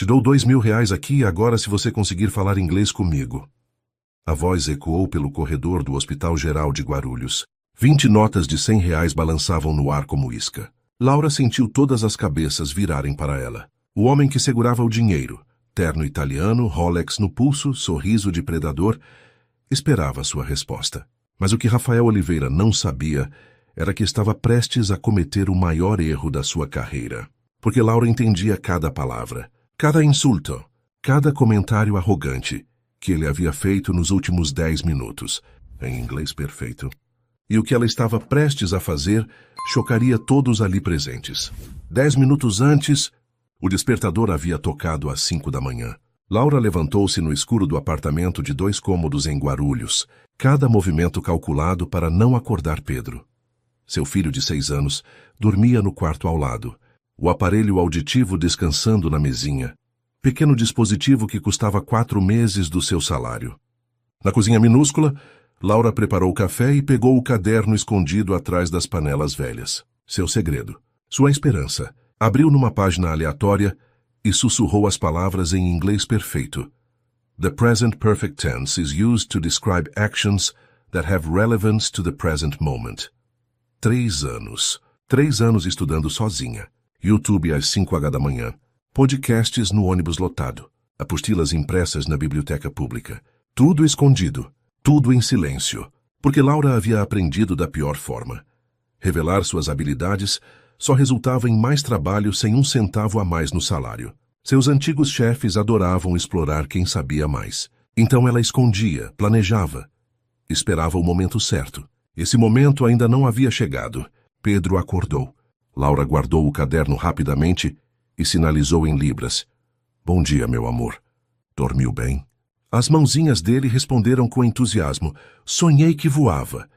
Te dou R$ 2.000 aqui agora se você conseguir falar inglês comigo. A voz ecoou pelo corredor do Hospital Geral de Guarulhos. 20 notas de R$ 100 balançavam no ar como isca. Laura sentiu todas as cabeças virarem para ela. O homem que segurava o dinheiro, terno italiano, Rolex no pulso, sorriso de predador, esperava sua resposta. Mas o que Rafael Oliveira não sabia era que estava prestes a cometer o maior erro da sua carreira. Porque Laura entendia cada palavra, cada insulto, cada comentário arrogante que ele havia feito nos últimos 10 minutos, em inglês perfeito. E o que ela estava prestes a fazer chocaria todos ali presentes. 10 minutos antes, o despertador havia tocado às 5 da manhã. Laura levantou-se no escuro do apartamento de 2 cômodos em Guarulhos, cada movimento calculado para não acordar Pedro. Seu filho de 6 anos dormia no quarto ao lado, o aparelho auditivo descansando na mesinha, pequeno dispositivo que custava 4 meses do seu salário. Na cozinha minúscula, Laura preparou o café e pegou o caderno escondido atrás das panelas velhas. Seu segredo, sua esperança. Abriu numa página aleatória e sussurrou as palavras em inglês perfeito. The present perfect tense is used to describe actions that have relevance to the present moment. 3 anos. 3 anos estudando sozinha. YouTube às 5h da manhã. Podcasts no ônibus lotado. Apostilas impressas na biblioteca pública. Tudo escondido. Tudo em silêncio. Porque Laura havia aprendido da pior forma. Revelar suas habilidades só resultava em mais trabalho sem um centavo a mais no salário. Seus antigos chefes adoravam explorar quem sabia mais. Então ela escondia, planejava. Esperava o momento certo. Esse momento ainda não havia chegado. Pedro acordou. Laura guardou o caderno rapidamente e sinalizou em libras. Bom dia, meu amor. Dormiu bem? As mãozinhas dele responderam com entusiasmo. Sonhei que voava.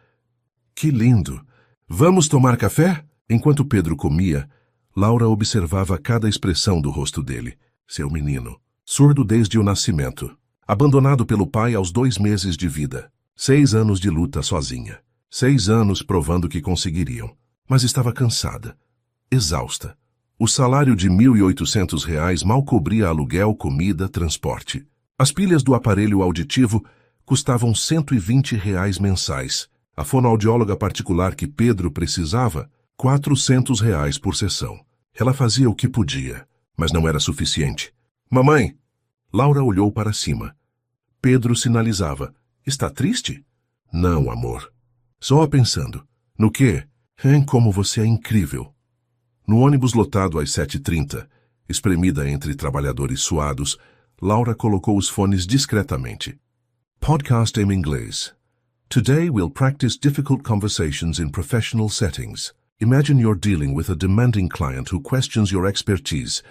Que lindo! Vamos tomar café? Enquanto Pedro comia, Laura observava cada expressão do rosto dele. Seu menino, surdo desde o nascimento, abandonado pelo pai aos 2 meses de vida. 6 anos de luta sozinha. 6 anos provando que conseguiriam. Mas estava cansada, exausta. O salário de R$ 1.800 mal cobria aluguel, comida, transporte. As pilhas do aparelho auditivo custavam R$ 120 mensais. A fonoaudióloga particular que Pedro precisava, R$ 400 por sessão. Ela fazia o que podia, mas não era suficiente. Mamãe! Laura olhou para cima. Pedro sinalizava. Está triste? Não, amor. Só pensando. No quê? Como você é incrível. No ônibus lotado às 7h30, espremida entre trabalhadores suados, Laura colocou os fones discretamente. Podcast em inglês. Today we'll practice difficult conversations in professional settings. Imagine you're dealing with a demanding client who questions your expertise.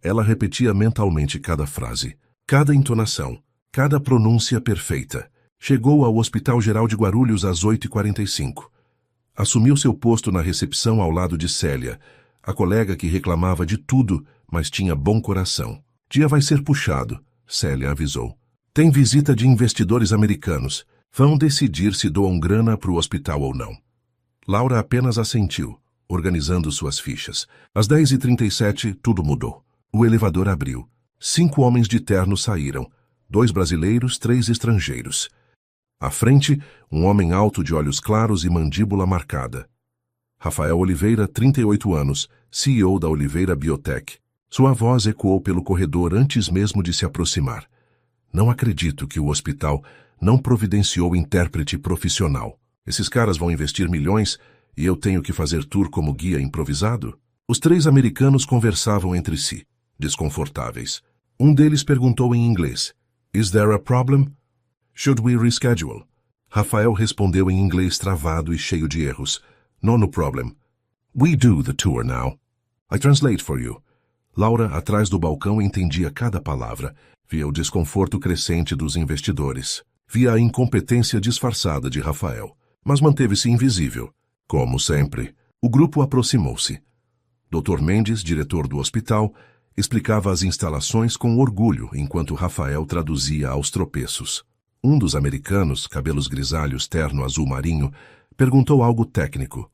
Ela repetia mentalmente cada frase, cada entonação, cada pronúncia perfeita. Chegou ao Hospital Geral de Guarulhos às 8h45. Assumiu seu posto na recepção ao lado de Célia, a colega que reclamava de tudo, mas tinha bom coração. Dia vai ser puxado, Célia avisou. Tem visita de investidores americanos. Vão decidir se doam grana para o hospital ou não. Laura apenas assentiu, organizando suas fichas. Às 10h37, tudo mudou. O elevador abriu. 5 homens de terno saíram. 2 brasileiros, 3 estrangeiros. À frente, um homem alto de olhos claros e mandíbula marcada. Rafael Oliveira, 38 anos, CEO da Oliveira Biotech. Sua voz ecoou pelo corredor antes mesmo de se aproximar. Não acredito que o hospital não providenciou intérprete profissional. Esses caras vão investir milhões e eu tenho que fazer tour como guia improvisado? Os 3 americanos conversavam entre si, desconfortáveis. Um deles perguntou em inglês. Is there a problem? Should we reschedule? Rafael respondeu em inglês travado e cheio de erros. No problem. We do the tour now. I translate for you. Laura, atrás do balcão, entendia cada palavra. Via o desconforto crescente dos investidores. Via a incompetência disfarçada de Rafael. Mas manteve-se invisível. Como sempre. O grupo aproximou-se. Dr. Mendes, diretor do hospital, explicava as instalações com orgulho enquanto Rafael traduzia aos tropeços. Um dos americanos, cabelos grisalhos, terno azul marinho, perguntou algo técnico.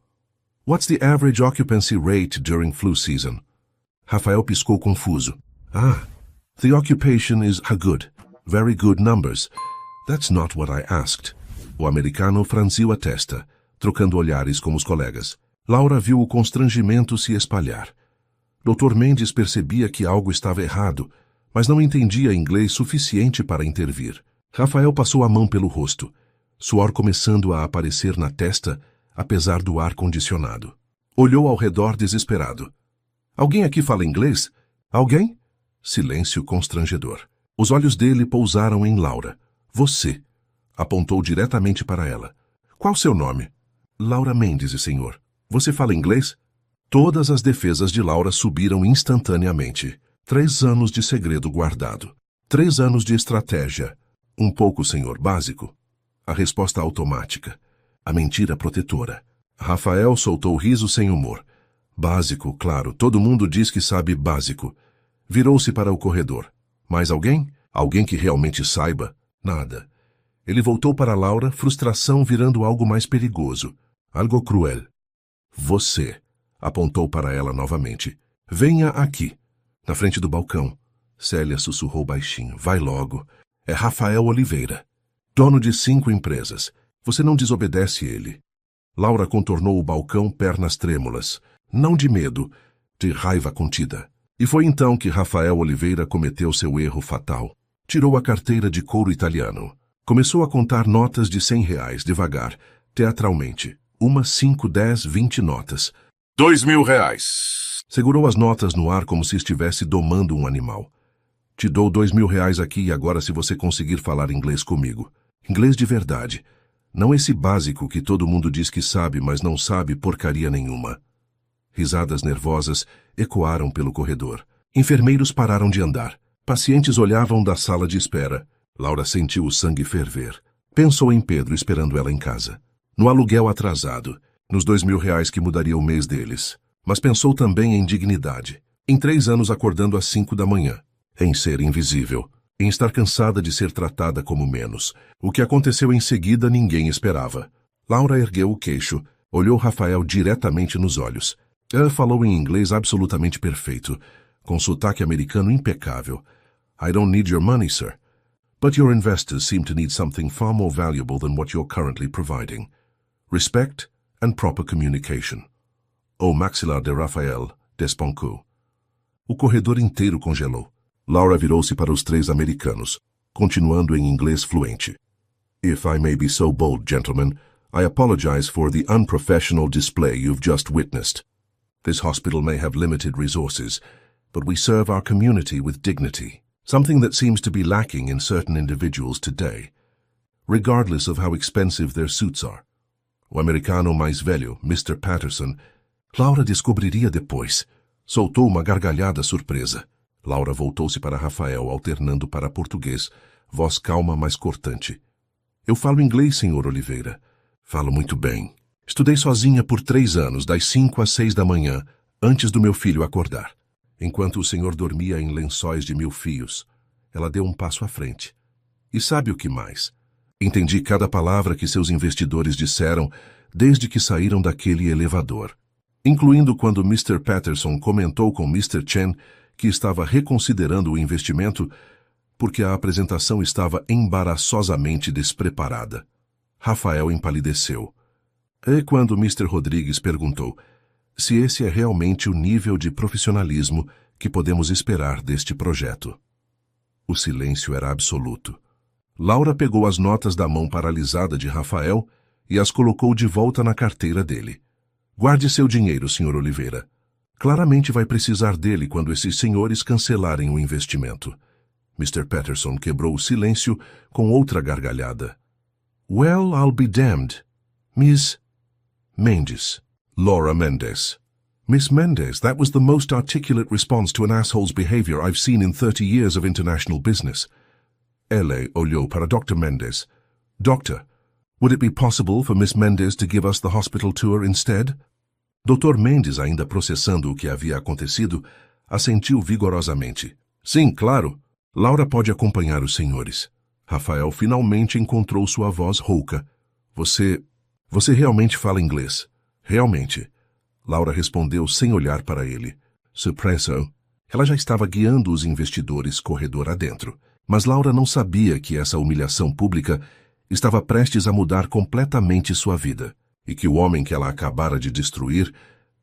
What's the average occupancy rate during flu season? Rafael piscou confuso. The occupation is good. Very good numbers. That's not what I asked. O americano franziu a testa, trocando olhares com os colegas. Laura viu o constrangimento se espalhar. Dr. Mendes percebia que algo estava errado, mas não entendia inglês suficiente para intervir. Rafael passou a mão pelo rosto, suor começando a aparecer na testa, apesar do ar-condicionado. Olhou ao redor desesperado. Alguém aqui fala inglês? Alguém? Silêncio constrangedor. Os olhos dele pousaram em Laura. Você. Apontou diretamente para ela. Qual seu nome? Laura Mendes, senhor. Você fala inglês? Todas as defesas de Laura subiram instantaneamente. 3 anos de segredo guardado. 3 anos de estratégia. Um pouco, senhor, básico. A resposta automática. A mentira protetora. Rafael soltou riso sem humor. Básico, claro, todo mundo diz que sabe básico. Virou-se para o corredor. Mais alguém? Alguém que realmente saiba? Nada. Ele voltou para Laura, frustração virando algo mais perigoso. Algo cruel. Você. Apontou para ela novamente. Venha aqui. Na frente do balcão. Célia sussurrou baixinho. Vai logo. É Rafael Oliveira. Dono de 5 empresas. Você não desobedece ele. Laura contornou o balcão, pernas trêmulas. Não de medo, de raiva contida. E foi então que Rafael Oliveira cometeu seu erro fatal. Tirou a carteira de couro italiano. Começou a contar notas de R$100, devagar, teatralmente. 1, 5, 10, 20 notas. R$2.000. Segurou as notas no ar como se estivesse domando um animal. Te dou R$2.000 aqui e agora se você conseguir falar inglês comigo. Inglês de verdade. Não esse básico que todo mundo diz que sabe, mas não sabe porcaria nenhuma. Risadas nervosas ecoaram pelo corredor. Enfermeiros pararam de andar. Pacientes olhavam da sala de espera. Laura sentiu o sangue ferver. Pensou em Pedro esperando ela em casa. No aluguel atrasado. Nos R$2.000 que mudaria o mês deles. Mas pensou também em dignidade. Em 3 anos acordando às 5 da manhã. Em ser invisível. Em estar cansada de ser tratada como menos. O que aconteceu em seguida ninguém esperava. Laura ergueu o queixo. Olhou Rafael diretamente nos olhos. Ela falou em inglês absolutamente perfeito, com sotaque americano impecável. I don't need your money, sir. But your investors seem to need something far more valuable than what you're currently providing. Respect and proper communication. O maxilar de Rafael despencou. O corredor inteiro congelou. Laura virou-se para os 3 americanos, continuando em inglês fluente. If I may be so bold, gentlemen, I apologize for the unprofessional display you've just witnessed. This hospital may have limited resources, but we serve our community with dignity, something that seems to be lacking in certain individuals today, regardless of how expensive their suits are. O americano mais velho, Mr. Patterson, Laura descobriria depois. Soltou uma gargalhada surpresa. Laura voltou-se para Rafael, alternando para português, voz calma, mas cortante. Eu falo inglês, senhor Oliveira. Falo muito bem. Estudei sozinha por 3 anos, das 5 às 6 da manhã, antes do meu filho acordar. Enquanto o senhor dormia em lençóis de 1000 fios, ela deu um passo à frente. E sabe o que mais? Entendi cada palavra que seus investidores disseram desde que saíram daquele elevador, incluindo quando Mr. Patterson comentou com Mr. Chen que estava reconsiderando o investimento porque a apresentação estava embaraçosamente despreparada. Rafael empalideceu. E quando Mr. Rodrigues perguntou se esse é realmente o nível de profissionalismo que podemos esperar deste projeto. O silêncio era absoluto. Laura pegou as notas da mão paralisada de Rafael e as colocou de volta na carteira dele. Guarde seu dinheiro, Sr. Oliveira. Claramente vai precisar dele quando esses senhores cancelarem o investimento. Mr. Patterson quebrou o silêncio com outra gargalhada. Well, I'll be damned. Miss Mendes. Laura Mendes. Miss Mendes, that was the most articulate response to an asshole's behavior I've seen in 30 years of international business. Ela olhou para Dr. Mendes. Doctor, would it be possible for Miss Mendes to give us the hospital tour instead? Dr. Mendes, ainda processando o que havia acontecido, assentiu vigorosamente. Sim, claro. Laura pode acompanhar os senhores. Rafael finalmente encontrou sua voz rouca. Você realmente fala inglês? Realmente. Laura respondeu sem olhar para ele. Suppresso. Ela já estava guiando os investidores corredor adentro. Mas Laura não sabia que essa humilhação pública estava prestes a mudar completamente sua vida e que o homem que ela acabara de destruir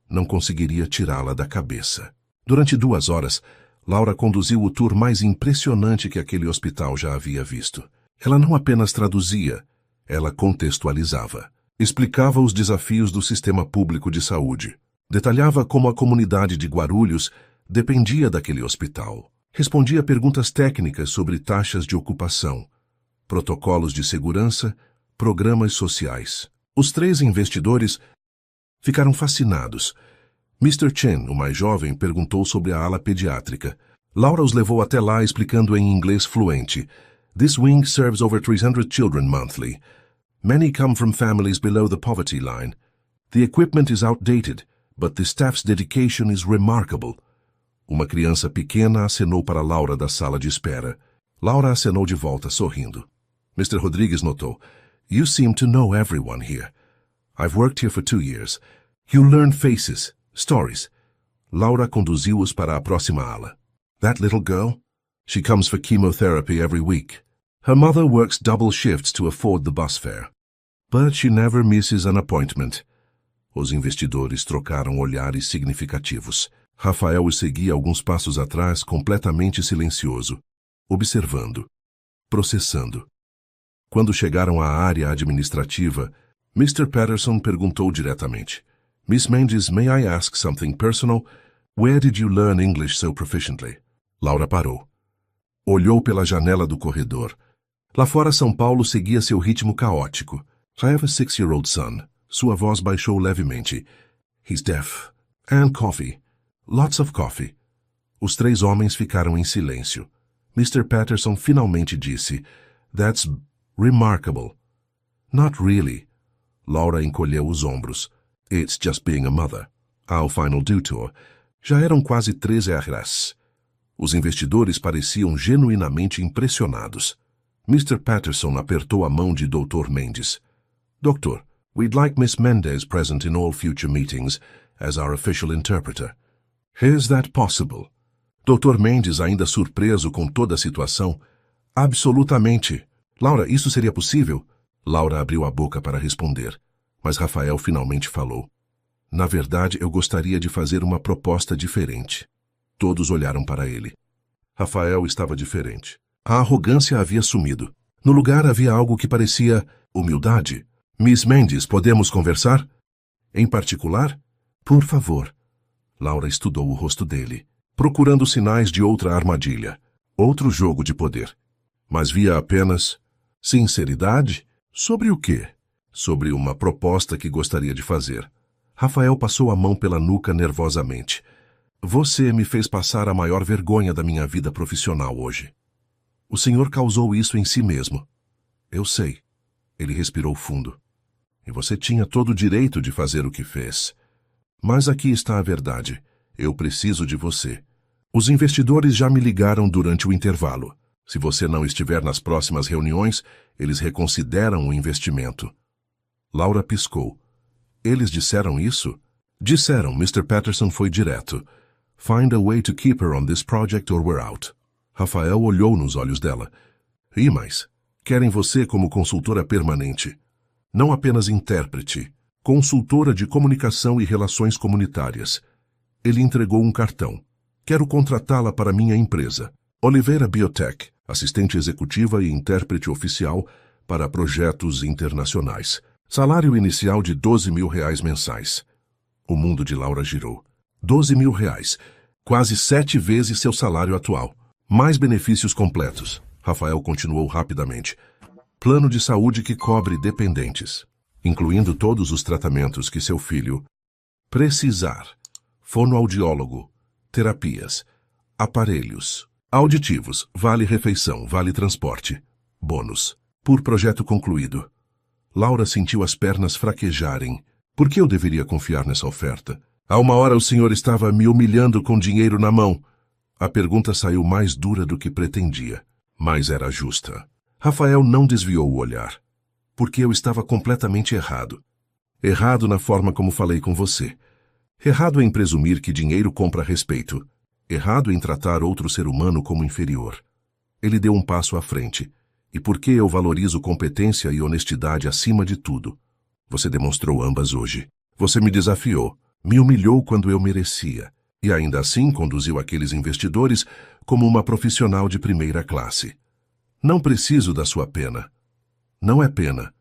não conseguiria tirá-la da cabeça. Durante 2 horas, Laura conduziu o tour mais impressionante que aquele hospital já havia visto. Ela não apenas traduzia, ela contextualizava. Explicava os desafios do sistema público de saúde. Detalhava como a comunidade de Guarulhos dependia daquele hospital. Respondia perguntas técnicas sobre taxas de ocupação, protocolos de segurança, programas sociais. Os 3 investidores ficaram fascinados. Mr. Chen, o mais jovem, perguntou sobre a ala pediátrica. Laura os levou até lá explicando em inglês fluente. This wing serves over 300 children monthly. Many come from families below the poverty line. The equipment is outdated, but the staff's dedication is remarkable. Uma criança pequena acenou para Laura da sala de espera. Laura acenou de volta, sorrindo. Mr. Rodrigues notou. You seem to know everyone here. I've worked here for 2 years. You learn faces, stories. Laura conduziu-os para a próxima ala. That little girl? She comes for chemotherapy every week. Her mother works double shifts to afford the bus fare. But she never misses an appointment. Os investidores trocaram olhares significativos. Rafael os seguia alguns passos atrás, completamente silencioso, observando, processando. Quando chegaram à área administrativa, Mr. Patterson perguntou diretamente. Miss Mendes, may I ask something personal? Where did you learn English so proficiently? Laura parou. Olhou pela janela do corredor. Lá fora, São Paulo seguia seu ritmo caótico. I have a 6-year-old son. Sua voz baixou levemente. He's deaf. And coffee. Lots of coffee. Os 3 homens ficaram em silêncio. Mr. Patterson finalmente disse, That's remarkable. Not really. Laura encolheu os ombros. It's just being a mother. Ao final due tour. Já eram quase 13 horas. Os investidores pareciam genuinamente impressionados. Mr. Patterson apertou a mão de Dr. Mendes. Doctor, we'd like Miss Mendes present in all future meetings as our official interpreter. Is that possible? Dr. Mendes, ainda surpreso com toda a situação. Absolutamente. Laura, isso seria possível? Laura abriu a boca para responder, mas Rafael finalmente falou. Na verdade, eu gostaria de fazer uma proposta diferente. Todos olharam para ele. Rafael estava diferente. A arrogância havia sumido. No lugar havia algo que parecia humildade. Miss Mendes, podemos conversar? Em particular? Por favor. Laura estudou o rosto dele, procurando sinais de outra armadilha, outro jogo de poder. Mas via apenas sinceridade? Sobre o quê? Sobre uma proposta que gostaria de fazer. Rafael passou a mão pela nuca nervosamente. Você me fez passar a maior vergonha da minha vida profissional hoje. O senhor causou isso em si mesmo. Eu sei. Ele respirou fundo. E você tinha todo o direito de fazer o que fez. Mas aqui está a verdade. Eu preciso de você. Os investidores já me ligaram durante o intervalo. Se você não estiver nas próximas reuniões, eles reconsideram o investimento. Laura piscou. Eles disseram isso? Disseram. Mr. Patterson foi direto. Find a way to keep her on this project or we're out. Rafael olhou nos olhos dela. E mais? Querem você como consultora permanente. Não apenas intérprete. Consultora de comunicação e relações comunitárias. Ele entregou um cartão. Quero contratá-la para minha empresa. Oliveira Biotech, assistente executiva e intérprete oficial para projetos internacionais. Salário inicial de R$12.000 mensais. O mundo de Laura girou. R$12.000, quase 7 vezes seu salário atual. Mais benefícios completos. Rafael continuou rapidamente. Plano de saúde que cobre dependentes, incluindo todos os tratamentos que seu filho precisar. Fonoaudiólogo, terapias, aparelhos, auditivos, vale refeição, vale transporte, bônus. Por projeto concluído. Laura sentiu as pernas fraquejarem. Por que eu deveria confiar nessa oferta? Há uma hora o senhor estava me humilhando com dinheiro na mão. A pergunta saiu mais dura do que pretendia, mas era justa. Rafael não desviou o olhar. Porque eu estava completamente errado. Errado na forma como falei com você. Errado em presumir que dinheiro compra respeito. Errado em tratar outro ser humano como inferior. Ele deu um passo à frente. E porque eu valorizo competência e honestidade acima de tudo. Você demonstrou ambas hoje. Você me desafiou, me humilhou quando eu merecia. E ainda assim conduziu aqueles investidores como uma profissional de primeira classe. Não preciso da sua pena. Não é pena.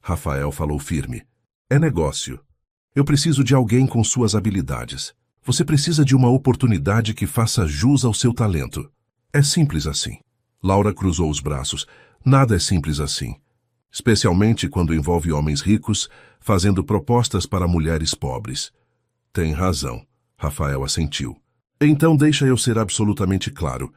Rafael falou firme. É negócio. Eu preciso de alguém com suas habilidades. Você precisa de uma oportunidade que faça jus ao seu talento. É simples assim. Laura cruzou os braços. Nada é simples assim. Especialmente quando envolve homens ricos fazendo propostas para mulheres pobres. Tem razão. Rafael assentiu. Então deixa eu ser absolutamente claro.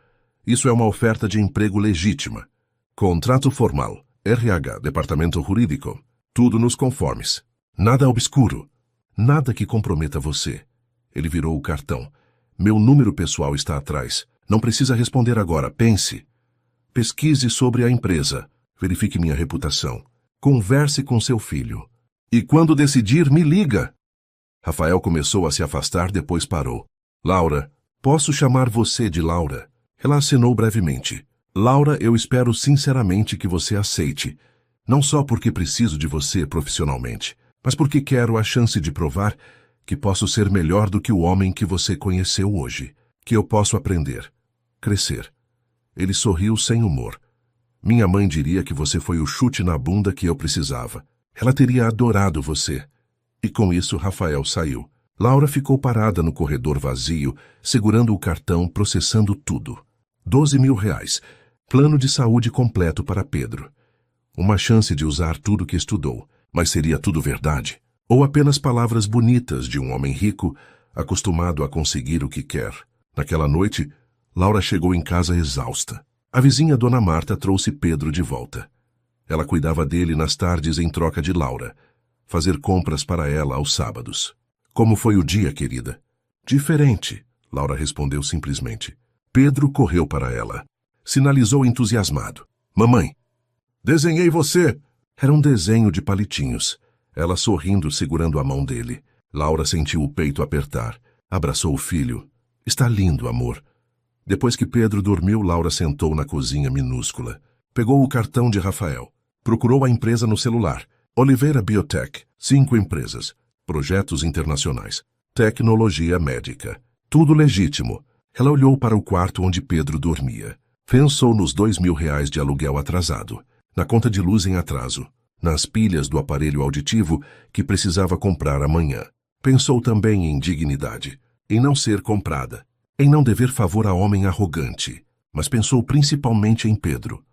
Isso é uma oferta de emprego legítima. Contrato formal. RH, departamento jurídico. Tudo nos conformes. Nada obscuro. Nada que comprometa você. Ele virou o cartão. Meu número pessoal está atrás. Não precisa responder agora. Pense. Pesquise sobre a empresa. Verifique minha reputação. Converse com seu filho. E quando decidir, me liga. Rafael começou a se afastar, depois parou. Laura, posso chamar você de Laura? Ela acenou brevemente. Laura, eu espero sinceramente que você aceite. Não só porque preciso de você profissionalmente, mas porque quero a chance de provar que posso ser melhor do que o homem que você conheceu hoje. Que eu posso aprender. Crescer. Ele sorriu sem humor. Minha mãe diria que você foi o chute na bunda que eu precisava. Ela teria adorado você. E com isso, Rafael saiu. Laura ficou parada no corredor vazio, segurando o cartão, processando tudo. 12 mil reais. Plano de saúde completo para Pedro. Uma chance de usar tudo que estudou. Mas seria tudo verdade? Ou apenas palavras bonitas de um homem rico, acostumado a conseguir o que quer? Naquela noite, Laura chegou em casa exausta. A vizinha Dona Marta trouxe Pedro de volta. Ela cuidava dele nas tardes em troca de Laura. Fazer compras para ela aos sábados. Como foi o dia, querida? Diferente, Laura respondeu simplesmente. Pedro correu para ela. Sinalizou entusiasmado. Mamãe, desenhei você! Era um desenho de palitinhos. Ela sorrindo, segurando a mão dele. Laura sentiu o peito apertar. Abraçou o filho. Está lindo, amor. Depois que Pedro dormiu, Laura sentou na cozinha minúscula. Pegou o cartão de Rafael. Procurou a empresa no celular. Oliveira Biotech. 5 empresas. Projetos internacionais. Tecnologia médica. Tudo legítimo. Ela olhou para o quarto onde Pedro dormia. Pensou nos 2 mil reais de aluguel atrasado. Na conta de luz em atraso. Nas pilhas do aparelho auditivo que precisava comprar amanhã. Pensou também em dignidade. Em não ser comprada. Em não dever favor a homem arrogante, mas pensou principalmente em Pedro,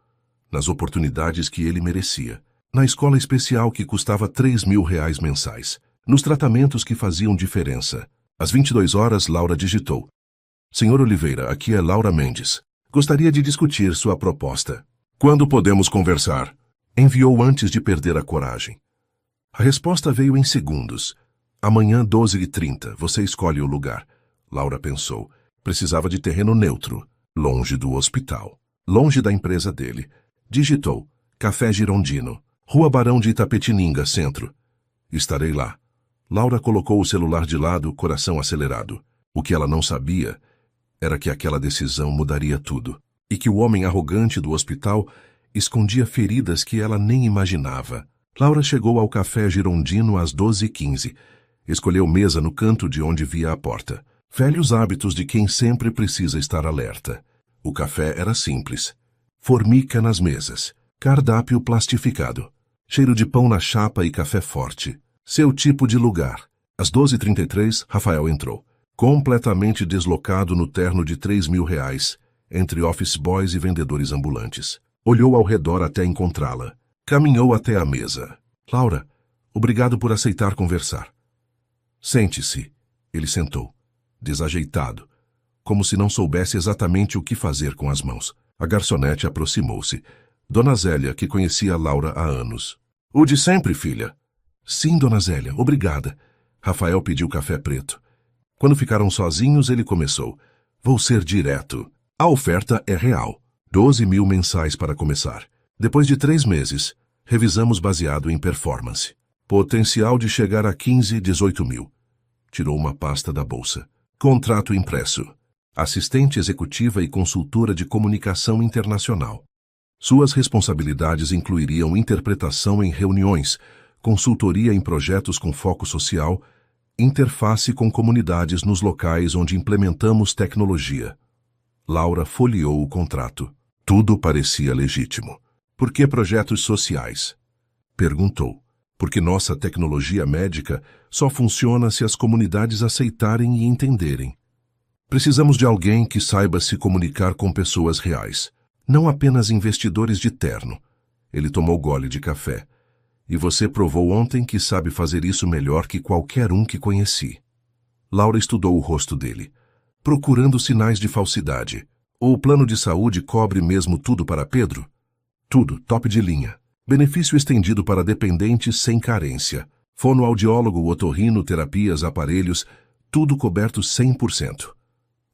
nas oportunidades que ele merecia, na escola especial que custava 3 mil reais mensais, nos tratamentos que faziam diferença. Às 22 horas, Laura digitou. Senhor Oliveira, aqui é Laura Mendes. Gostaria de discutir sua proposta. Quando podemos conversar? Enviou antes de perder a coragem. A resposta veio em segundos. Amanhã, 12h30, você escolhe o lugar. Laura pensou. Precisava de terreno neutro, longe do hospital, longe da empresa dele. Digitou. Café Girondino, Rua Barão de Itapetininga, centro. Estarei lá. Laura colocou o celular de lado, coração acelerado. O que ela não sabia era que aquela decisão mudaria tudo. E que o homem arrogante do hospital escondia feridas que ela nem imaginava. Laura chegou ao Café Girondino às 12h15. Escolheu mesa no canto de onde via a porta. Velhos hábitos de quem sempre precisa estar alerta. O café era simples. Formica nas mesas. Cardápio plastificado. Cheiro de pão na chapa e café forte. Seu tipo de lugar. Às 12h33, Rafael entrou. Completamente deslocado no terno de 3 mil reais, entre office boys e vendedores ambulantes. Olhou ao redor até encontrá-la. Caminhou até a mesa. Laura, obrigado por aceitar conversar. Sente-se. Ele sentou. Desajeitado, como se não soubesse exatamente o que fazer com as mãos. A garçonete aproximou-se. Dona Zélia, que conhecia Laura há anos. O de sempre, filha. Sim, Dona Zélia, obrigada. Rafael pediu café preto. Quando ficaram sozinhos, ele começou. Vou ser direto. A oferta é real. 12 mil mensais para começar. Depois de 3 meses, revisamos baseado em performance. Potencial de chegar a 15, 18 mil. Tirou uma pasta da bolsa. Contrato impresso. assistente executiva e consultora de comunicação internacional. Suas responsabilidades incluiriam interpretação em reuniões, consultoria em projetos com foco social, interface com comunidades nos locais onde implementamos tecnologia. Laura folheou o contrato. Tudo parecia legítimo. Por que projetos sociais? Perguntou. Porque nossa tecnologia médica só funciona se as comunidades aceitarem e entenderem. Precisamos de alguém que saiba se comunicar com pessoas reais, não apenas investidores de terno. Ele tomou gole de café. E você provou ontem que sabe fazer isso melhor que qualquer um que conheci. Laura estudou o rosto dele, procurando sinais de falsidade. O plano de saúde cobre mesmo tudo para Pedro? Tudo, top de linha. Benefício estendido para dependentes sem carência. Fonoaudiólogo, otorrino, terapias, aparelhos, tudo coberto 100%.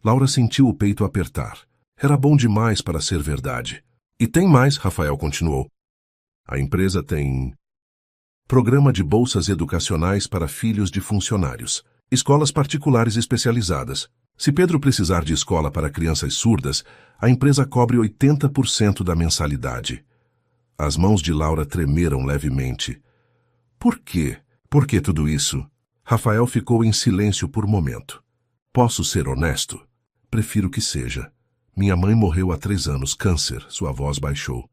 Laura sentiu o peito apertar. Era bom demais para ser verdade. E tem mais, Rafael continuou. A empresa tem programa de bolsas educacionais para filhos de funcionários, escolas particulares especializadas. Se Pedro precisar de escola para crianças surdas, a empresa cobre 80% da mensalidade. As mãos de Laura tremeram levemente. Por quê? Por que tudo isso? Rafael ficou em silêncio por um momento. Posso ser honesto? Prefiro que seja. Minha mãe morreu há 3 anos, câncer, sua voz baixou.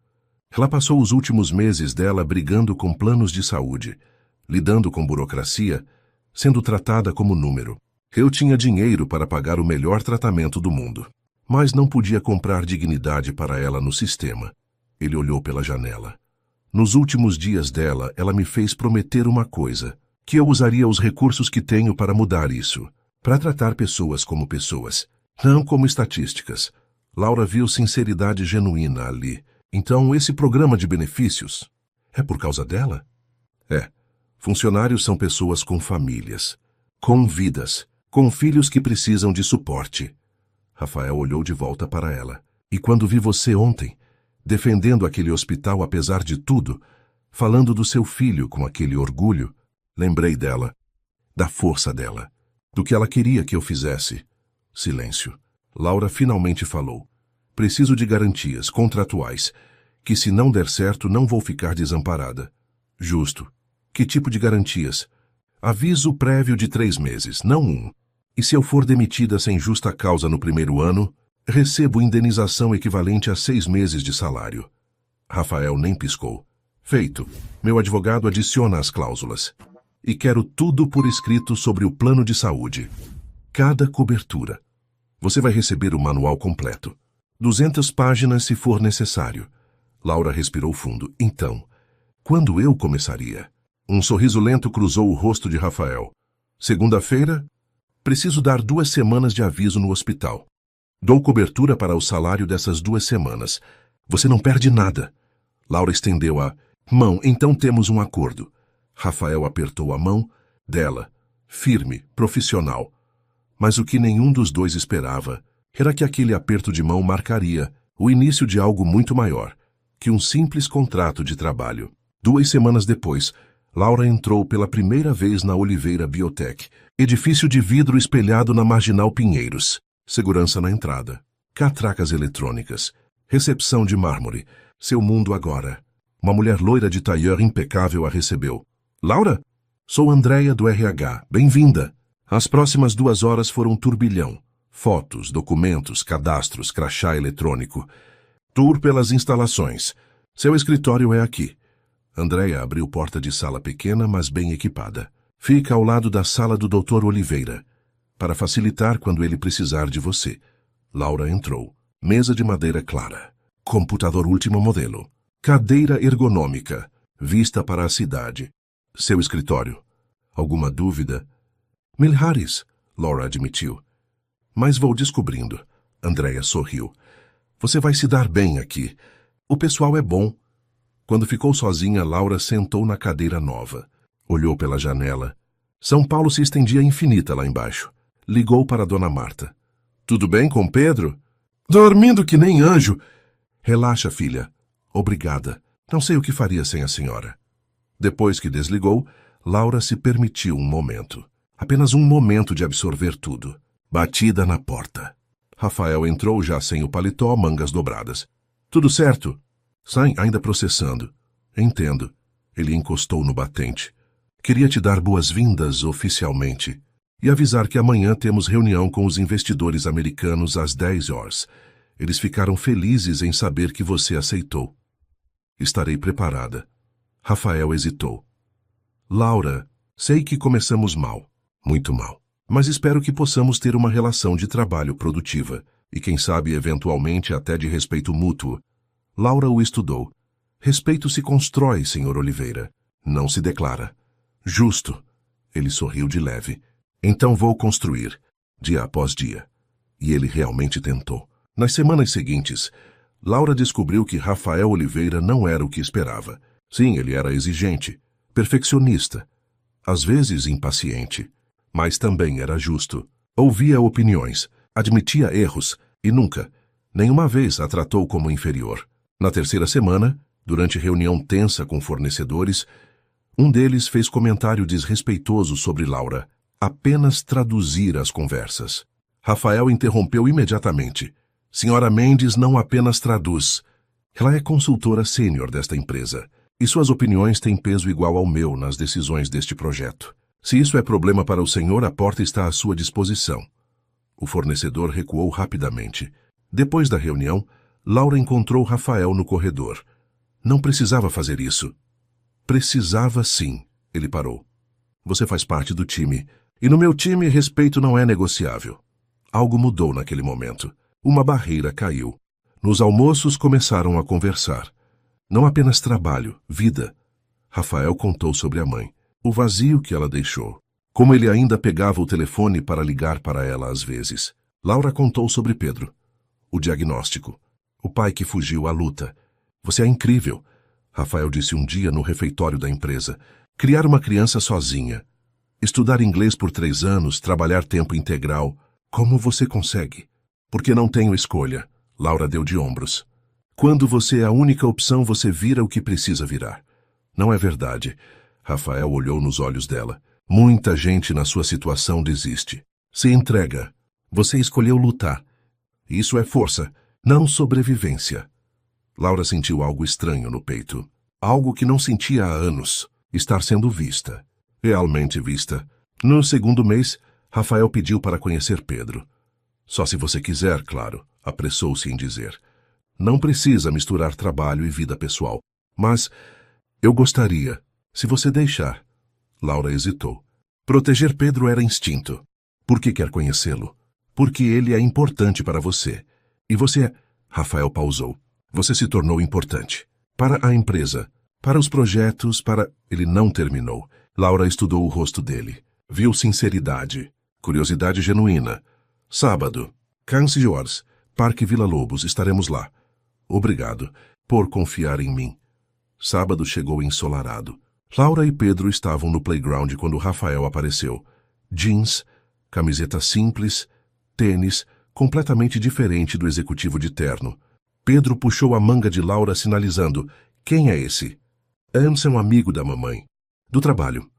Ela passou os últimos meses dela brigando com planos de saúde, lidando com burocracia, sendo tratada como número. Eu tinha dinheiro para pagar o melhor tratamento do mundo, mas não podia comprar dignidade para ela no sistema. Ele olhou pela janela. Nos últimos dias dela, ela me fez prometer uma coisa, que eu usaria os recursos que tenho para mudar isso, para tratar pessoas como pessoas, não como estatísticas. Laura viu sinceridade genuína ali. Então, esse programa de benefícios é por causa dela? É. Funcionários são pessoas com famílias, com vidas, com filhos que precisam de suporte. Rafael olhou de volta para ela. E quando vi você ontem, defendendo aquele hospital apesar de tudo, falando do seu filho com aquele orgulho, lembrei dela, da força dela, do que ela queria que eu fizesse. Silêncio. Laura finalmente falou. Preciso de garantias contratuais, que se não der certo não vou ficar desamparada. Justo. Que tipo de garantias? Aviso prévio de 3 meses, não 1. E se eu for demitida sem justa causa no primeiro ano, recebo indenização equivalente a 6 meses de salário. Rafael nem piscou. Feito. Meu advogado adiciona as cláusulas. E quero tudo por escrito sobre o plano de saúde. Cada cobertura. Você vai receber o manual completo. 200 páginas se for necessário. Laura respirou fundo. Então, quando eu começaria? Um sorriso lento cruzou o rosto de Rafael. Segunda-feira? Preciso dar 2 semanas de aviso no hospital. Dou cobertura para o salário dessas 2 semanas. Você não perde nada. Laura estendeu a mão. Então temos um acordo. Rafael apertou a mão dela, firme, profissional. Mas o que nenhum dos dois esperava era que aquele aperto de mão marcaria o início de algo muito maior que um simples contrato de trabalho. 2 semanas depois, Laura entrou pela primeira vez na Oliveira Biotech, edifício de vidro espelhado na Marginal Pinheiros. Segurança na entrada, catracas eletrônicas, recepção de mármore. Seu mundo agora. Uma mulher loira de tailleur impecável a recebeu. Laura? Sou Andréia do RH. Bem-vinda. As próximas 2 horas foram um turbilhão. Fotos, documentos, cadastros, crachá eletrônico. Tour pelas instalações. Seu escritório é aqui. Andréia abriu porta de sala pequena, mas bem equipada. Fica ao lado da sala do Dr. Oliveira, para facilitar quando ele precisar de você. Laura entrou. Mesa de madeira clara. Computador último modelo. Cadeira ergonômica. Vista para a cidade. Seu escritório. Alguma dúvida? Milhares, Laura admitiu. Mas vou descobrindo. Andréia sorriu. Você vai se dar bem aqui. O pessoal é bom. Quando ficou sozinha, Laura sentou na cadeira nova. Olhou pela janela. São Paulo se estendia infinita lá embaixo. Ligou para Dona Marta. Tudo bem com Pedro? Dormindo que nem anjo. Relaxa, filha. Obrigada. Não sei o que faria sem a senhora. Depois que desligou, Laura se permitiu um momento. Apenas um momento de absorver tudo. Batida na porta. Rafael entrou já sem o paletó, mangas dobradas. Tudo certo? Sai ainda processando. Entendo. Ele encostou no batente. Queria te dar boas-vindas oficialmente e avisar que amanhã temos reunião com os investidores americanos às 10 horas. Eles ficaram felizes em saber que você aceitou. Estarei preparada. Rafael hesitou. Laura, sei que começamos mal, muito mal, mas espero que possamos ter uma relação de trabalho produtiva e, quem sabe, eventualmente até de respeito mútuo. Laura o estudou. Respeito se constrói, Sr. Oliveira. Não se declara. Justo. Ele sorriu de leve. Então vou construir, dia após dia. E ele realmente tentou. Nas semanas seguintes, Laura descobriu que Rafael Oliveira não era o que esperava. Sim, ele era exigente, perfeccionista, às vezes impaciente, mas também era justo. Ouvia opiniões, admitia erros e nunca, nenhuma vez a tratou como inferior. Na terceira semana, durante reunião tensa com fornecedores, um deles fez comentário desrespeitoso sobre Laura. Apenas traduzir as conversas. Rafael interrompeu imediatamente. Senhora Mendes não apenas traduz. Ela é consultora sênior desta empresa, e suas opiniões têm peso igual ao meu nas decisões deste projeto. Se isso é problema para o senhor, a porta está à sua disposição. O fornecedor recuou rapidamente. Depois da reunião, Laura encontrou Rafael no corredor. Não precisava fazer isso. Precisava sim, ele parou. Você faz parte do time, e no meu time respeito não é negociável. Algo mudou naquele momento. Uma barreira caiu. Nos almoços começaram a conversar. Não apenas trabalho, vida. Rafael contou sobre a mãe, o vazio que ela deixou, como ele ainda pegava o telefone para ligar para ela às vezes. Laura contou sobre Pedro, o diagnóstico, o pai que fugiu à luta. Você é incrível, Rafael disse um dia no refeitório da empresa. Criar uma criança sozinha. Estudar inglês por 3 anos, trabalhar tempo integral. Como você consegue? Porque não tenho escolha. Laura deu de ombros. Quando você é a única opção, você vira o que precisa virar. Não é verdade. Rafael olhou nos olhos dela. Muita gente na sua situação desiste. Se entrega. Você escolheu lutar. Isso é força, não sobrevivência. Laura sentiu algo estranho no peito. Algo que não sentia há anos. Estar sendo vista. Realmente vista. No segundo mês, Rafael pediu para conhecer Pedro. Só se você quiser, claro, apressou-se em dizer. Não precisa misturar trabalho e vida pessoal. Mas eu gostaria, se você deixar. Laura hesitou. Proteger Pedro era instinto. Por que quer conhecê-lo? Porque ele é importante para você. E você... Rafael pausou. Você se tornou importante. Para a empresa, para os projetos, para... Ele não terminou. Laura estudou o rosto dele. Viu sinceridade, curiosidade genuína. Sábado, Cannes Georges, Parque Vila Lobos, estaremos lá. Obrigado por confiar em mim. Sábado chegou ensolarado. Laura e Pedro estavam no playground quando Rafael apareceu. Jeans, camiseta simples, tênis, completamente diferente do executivo de terno. Pedro puxou a manga de Laura sinalizando. Quem é esse? Antes é um amigo da mamãe. Do trabalho.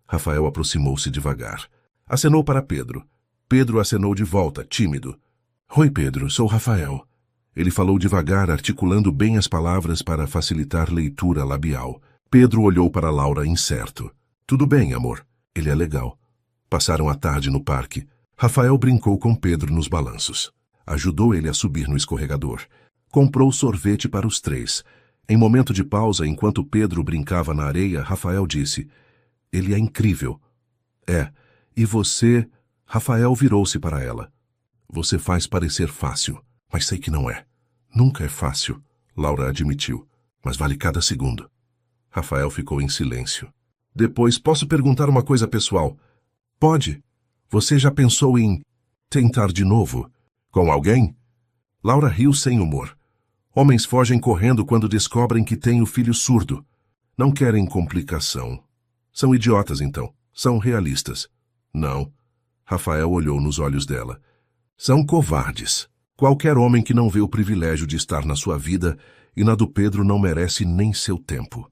Rafael aproximou-se devagar. Acenou para Pedro. Pedro acenou de volta, tímido. Oi, Pedro, sou Rafael. Ele falou devagar, articulando bem as palavras para facilitar leitura labial. Pedro olhou para Laura incerto. Tudo bem, amor. Ele é legal. Passaram a tarde no parque. Rafael brincou com Pedro nos balanços. Ajudou ele a subir no escorregador. Comprou sorvete para os 3. Em momento de pausa, enquanto Pedro brincava na areia, Rafael disse, ele é incrível. É, e você... Rafael virou-se para ela. Você faz parecer fácil, mas sei que não é. Nunca é fácil, Laura admitiu, mas vale cada segundo. Rafael ficou em silêncio. Depois, posso perguntar uma coisa pessoal? Pode. Você já pensou em tentar de novo? Com alguém? Laura riu sem humor. Homens fogem correndo quando descobrem que têm o filho surdo. Não querem complicação. São idiotas, então. São realistas. Não. Rafael olhou nos olhos dela. São covardes. Qualquer homem que não vê o privilégio de estar na sua vida e na do Pedro não merece nem seu tempo.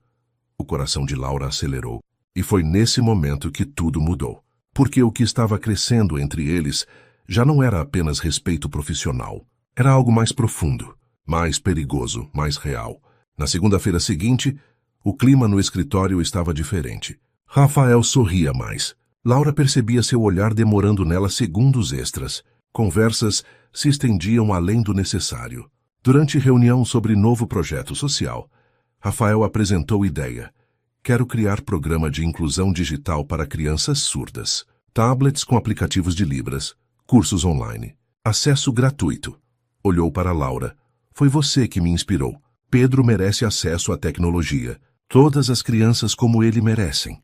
O coração de Laura acelerou. E foi nesse momento que tudo mudou. Porque o que estava crescendo entre eles já não era apenas respeito profissional. Era algo mais profundo, mais perigoso, mais real. Na segunda-feira seguinte, o clima no escritório estava diferente. Rafael sorria mais. Laura percebia seu olhar demorando nela segundos extras. Conversas se estendiam além do necessário. Durante reunião sobre novo projeto social, Rafael apresentou ideia. Quero criar programa de inclusão digital para crianças surdas. Tablets com aplicativos de Libras. Cursos online. Acesso gratuito. Olhou para Laura. Foi você que me inspirou. Pedro merece acesso à tecnologia. Todas as crianças como ele merecem.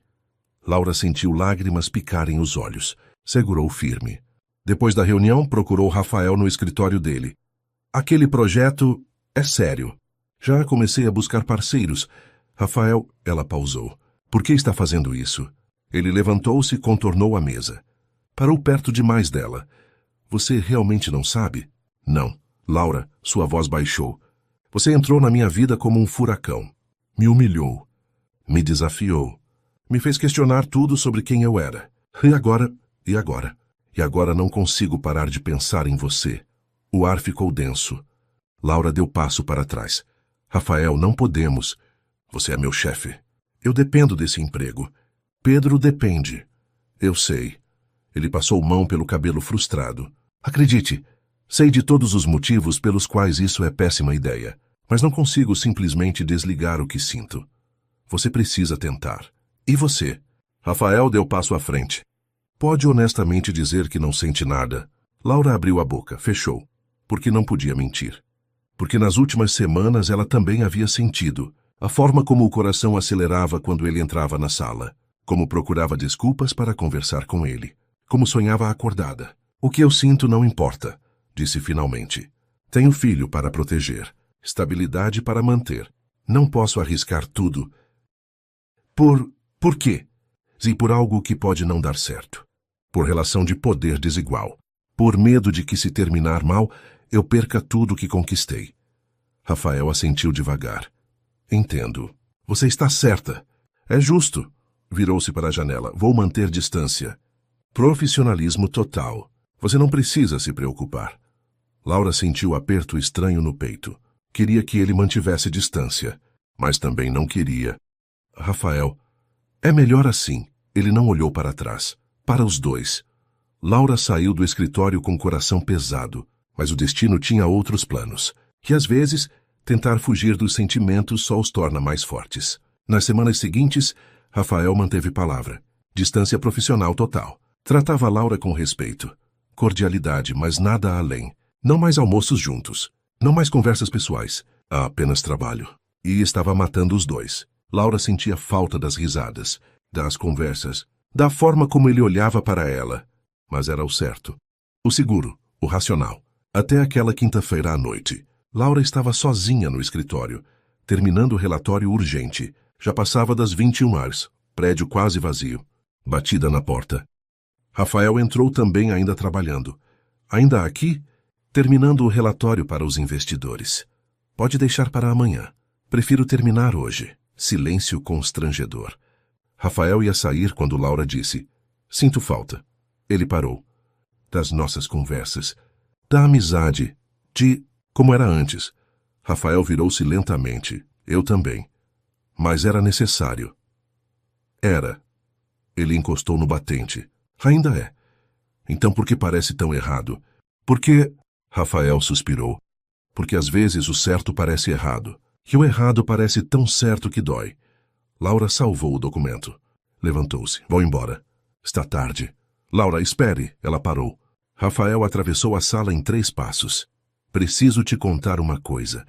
Laura sentiu lágrimas picarem os olhos. Segurou firme. Depois da reunião, procurou Rafael no escritório dele. Aquele projeto é sério. Já comecei a buscar parceiros. Rafael, ela pausou. Por que está fazendo isso? Ele levantou-se e contornou a mesa. Parou perto demais dela. Você realmente não sabe? Não. Laura, sua voz baixou. Você entrou na minha vida como um furacão. Me humilhou. Me desafiou. Me fez questionar tudo sobre quem eu era. E agora? E agora? E agora não consigo parar de pensar em você. O ar ficou denso. Laura deu passo para trás. Rafael, não podemos. Você é meu chefe. Eu dependo desse emprego. Pedro depende. Eu sei. Ele passou mão pelo cabelo frustrado. Acredite, sei de todos os motivos pelos quais isso é péssima ideia, mas não consigo simplesmente desligar o que sinto. Você precisa tentar. E você? Rafael deu passo à frente. Pode honestamente dizer que não sente nada. Laura abriu a boca, fechou, porque não podia mentir. Porque nas últimas semanas ela também havia sentido. A forma como o coração acelerava quando ele entrava na sala. Como procurava desculpas para conversar com ele. Como sonhava acordada. O que eu sinto não importa, disse finalmente. Tenho filho para proteger. Estabilidade para manter. Não posso arriscar tudo. Por quê? E por algo que pode não dar certo. Por relação de poder desigual. Por medo de que, se terminar mal, eu perca tudo que conquistei. Rafael assentiu devagar. Entendo. Você está certa. É justo. Virou-se para a janela. Vou manter distância. Profissionalismo total. Você não precisa se preocupar. Laura sentiu aperto estranho no peito. Queria que ele mantivesse distância, mas também não queria. Rafael, é melhor assim. Ele não olhou para trás. Para os dois. Laura saiu do escritório com o coração pesado, mas o destino tinha outros planos. Que às vezes, tentar fugir dos sentimentos só os torna mais fortes. Nas semanas seguintes, Rafael manteve palavra. Distância profissional total. Tratava Laura com respeito. Cordialidade, mas nada além. Não mais almoços juntos. Não mais conversas pessoais. Apenas trabalho. E estava matando os dois. Laura sentia falta das risadas, das conversas, da forma como ele olhava para ela. Mas era o certo. O seguro, o racional. Até aquela quinta-feira à noite. Laura estava sozinha no escritório, terminando o relatório urgente. Já passava das 21h, prédio quase vazio. Batida na porta. Rafael entrou também ainda trabalhando. Ainda aqui, terminando o relatório para os investidores. Pode deixar para amanhã. Prefiro terminar hoje. Silêncio constrangedor. Rafael ia sair quando Laura disse: Sinto falta. Ele parou. Das nossas conversas. Da amizade. De como era antes. Rafael virou-se lentamente. Eu também. Mas era necessário. Era. Ele encostou no batente. Ainda é. Então por que parece tão errado? Porque... Rafael suspirou. Porque às vezes o certo parece errado. E o errado parece tão certo que dói. Laura salvou o documento. Levantou-se. Vou embora. Está tarde. Laura, espere. Ela parou. Rafael atravessou a sala em 3 passos. Preciso te contar uma coisa.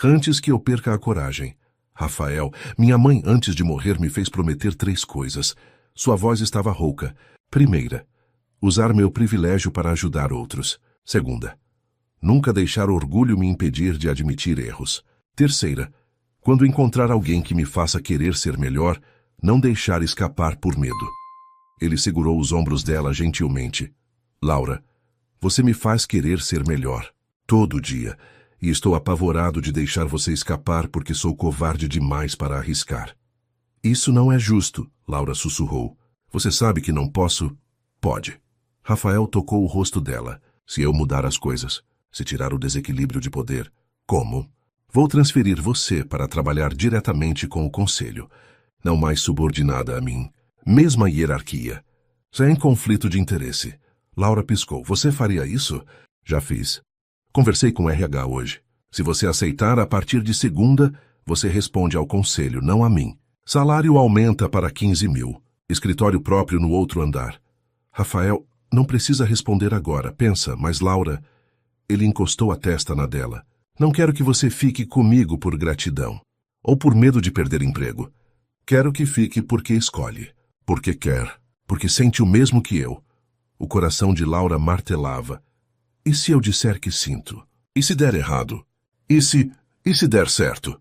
Antes que eu perca a coragem. Rafael, minha mãe antes de morrer me fez prometer 3 coisas. Sua voz estava rouca. Primeira, usar meu privilégio para ajudar outros. Segunda, nunca deixar orgulho me impedir de admitir erros. Terceira, quando encontrar alguém que me faça querer ser melhor, não deixar escapar por medo. Ele segurou os ombros dela gentilmente. Laura, você me faz querer ser melhor, todo dia, e estou apavorado de deixar você escapar porque sou covarde demais para arriscar. Isso não é justo, Laura sussurrou. Você sabe que não posso? Pode. Rafael tocou o rosto dela. Se eu mudar as coisas, se tirar o desequilíbrio de poder, como? Vou transferir você para trabalhar diretamente com o conselho, não mais subordinada a mim. Mesma hierarquia. Sem conflito de interesse. Laura piscou. Você faria isso? Já fiz. Conversei com o RH hoje. Se você aceitar, a partir de segunda, você responde ao conselho, não a mim. Salário aumenta para 15 mil. Escritório próprio no outro andar. Rafael, não precisa responder agora. Pensa, mas Laura... Ele encostou a testa na dela. Não quero que você fique comigo por gratidão. Ou por medo de perder emprego. Quero que fique porque escolhe. Porque quer. Porque sente o mesmo que eu. O coração de Laura martelava. E se eu disser que sinto? E se der errado? E se der certo?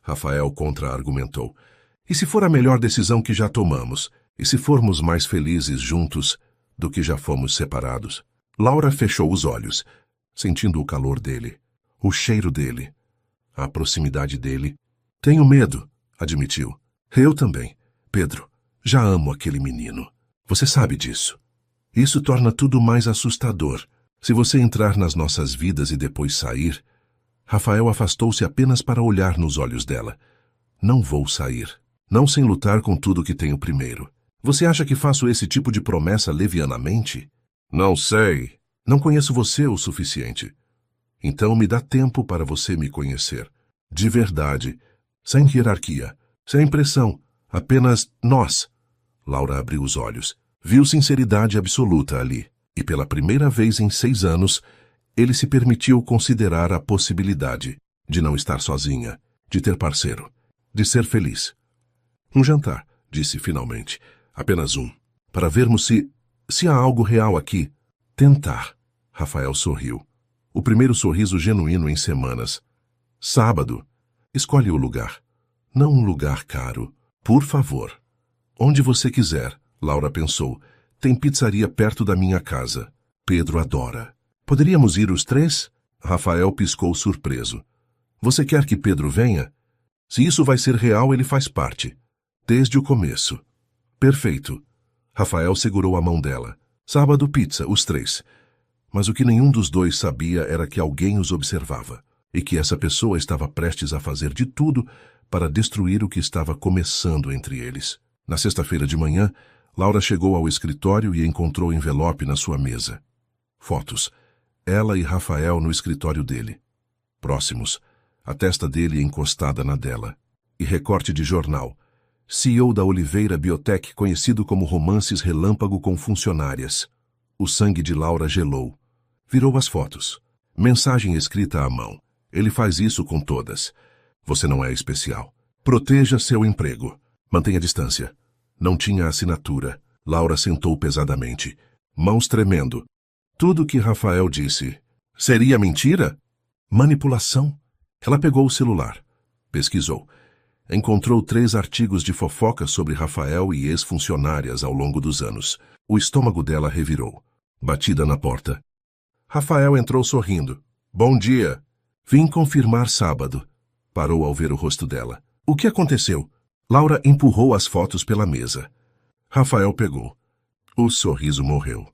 Rafael contra-argumentou. E se for a melhor decisão que já tomamos? E se formos mais felizes juntos do que já fomos separados? Laura fechou os olhos, sentindo o calor dele, o cheiro dele, a proximidade dele. Tenho medo, admitiu. Eu também. Pedro, já amo aquele menino. Você sabe disso. Isso torna tudo mais assustador. Se você entrar nas nossas vidas e depois sair... Rafael afastou-se apenas para olhar nos olhos dela. Não vou sair. Não sem lutar com tudo que tenho primeiro. Você acha que faço esse tipo de promessa levianamente? Não sei. Não conheço você o suficiente. Então me dá tempo para você me conhecer. De verdade. Sem hierarquia. Sem pressão. Apenas nós. Laura abriu os olhos. Viu sinceridade absoluta ali. E pela primeira vez em 6 anos, ele se permitiu considerar a possibilidade de não estar sozinha, de ter parceiro, de ser feliz. Um jantar, disse finalmente. Apenas um. Para vermos se há algo real aqui. Tentar. Rafael sorriu. O primeiro sorriso genuíno em semanas. Sábado. Escolhe o lugar. Não um lugar caro. Por favor. Onde você quiser, Laura pensou. Tem pizzaria perto da minha casa. Pedro adora. Poderíamos ir os 3? Rafael piscou surpreso. Você quer que Pedro venha? Se isso vai ser real, ele faz parte. Desde o começo. Perfeito. Rafael segurou a mão dela. Sábado, pizza, os 3. Mas o que nenhum dos dois sabia era que alguém os observava. E que essa pessoa estava prestes a fazer de tudo para destruir o que estava começando entre eles. Na sexta-feira de manhã, Laura chegou ao escritório e encontrou o envelope na sua mesa. Fotos. Ela e Rafael no escritório dele. Próximos. A testa dele encostada na dela. E recorte de jornal. CEO da Oliveira Biotech, conhecido como Romances Relâmpago com Funcionárias. O sangue de Laura gelou. Virou as fotos. Mensagem escrita à mão. Ele faz isso com todas. Você não é especial. Proteja seu emprego. Mantenha distância. Não tinha assinatura. Laura sentou pesadamente. Mãos tremendo. Tudo que Rafael disse. Seria mentira? Manipulação? Ela pegou o celular. Pesquisou. Encontrou 3 artigos de fofoca sobre Rafael e ex-funcionárias ao longo dos anos. O estômago dela revirou. Batida na porta. Rafael entrou sorrindo. Bom dia. Vim confirmar sábado. Parou ao ver o rosto dela. O que aconteceu? Laura empurrou as fotos pela mesa. Rafael pegou. O sorriso morreu.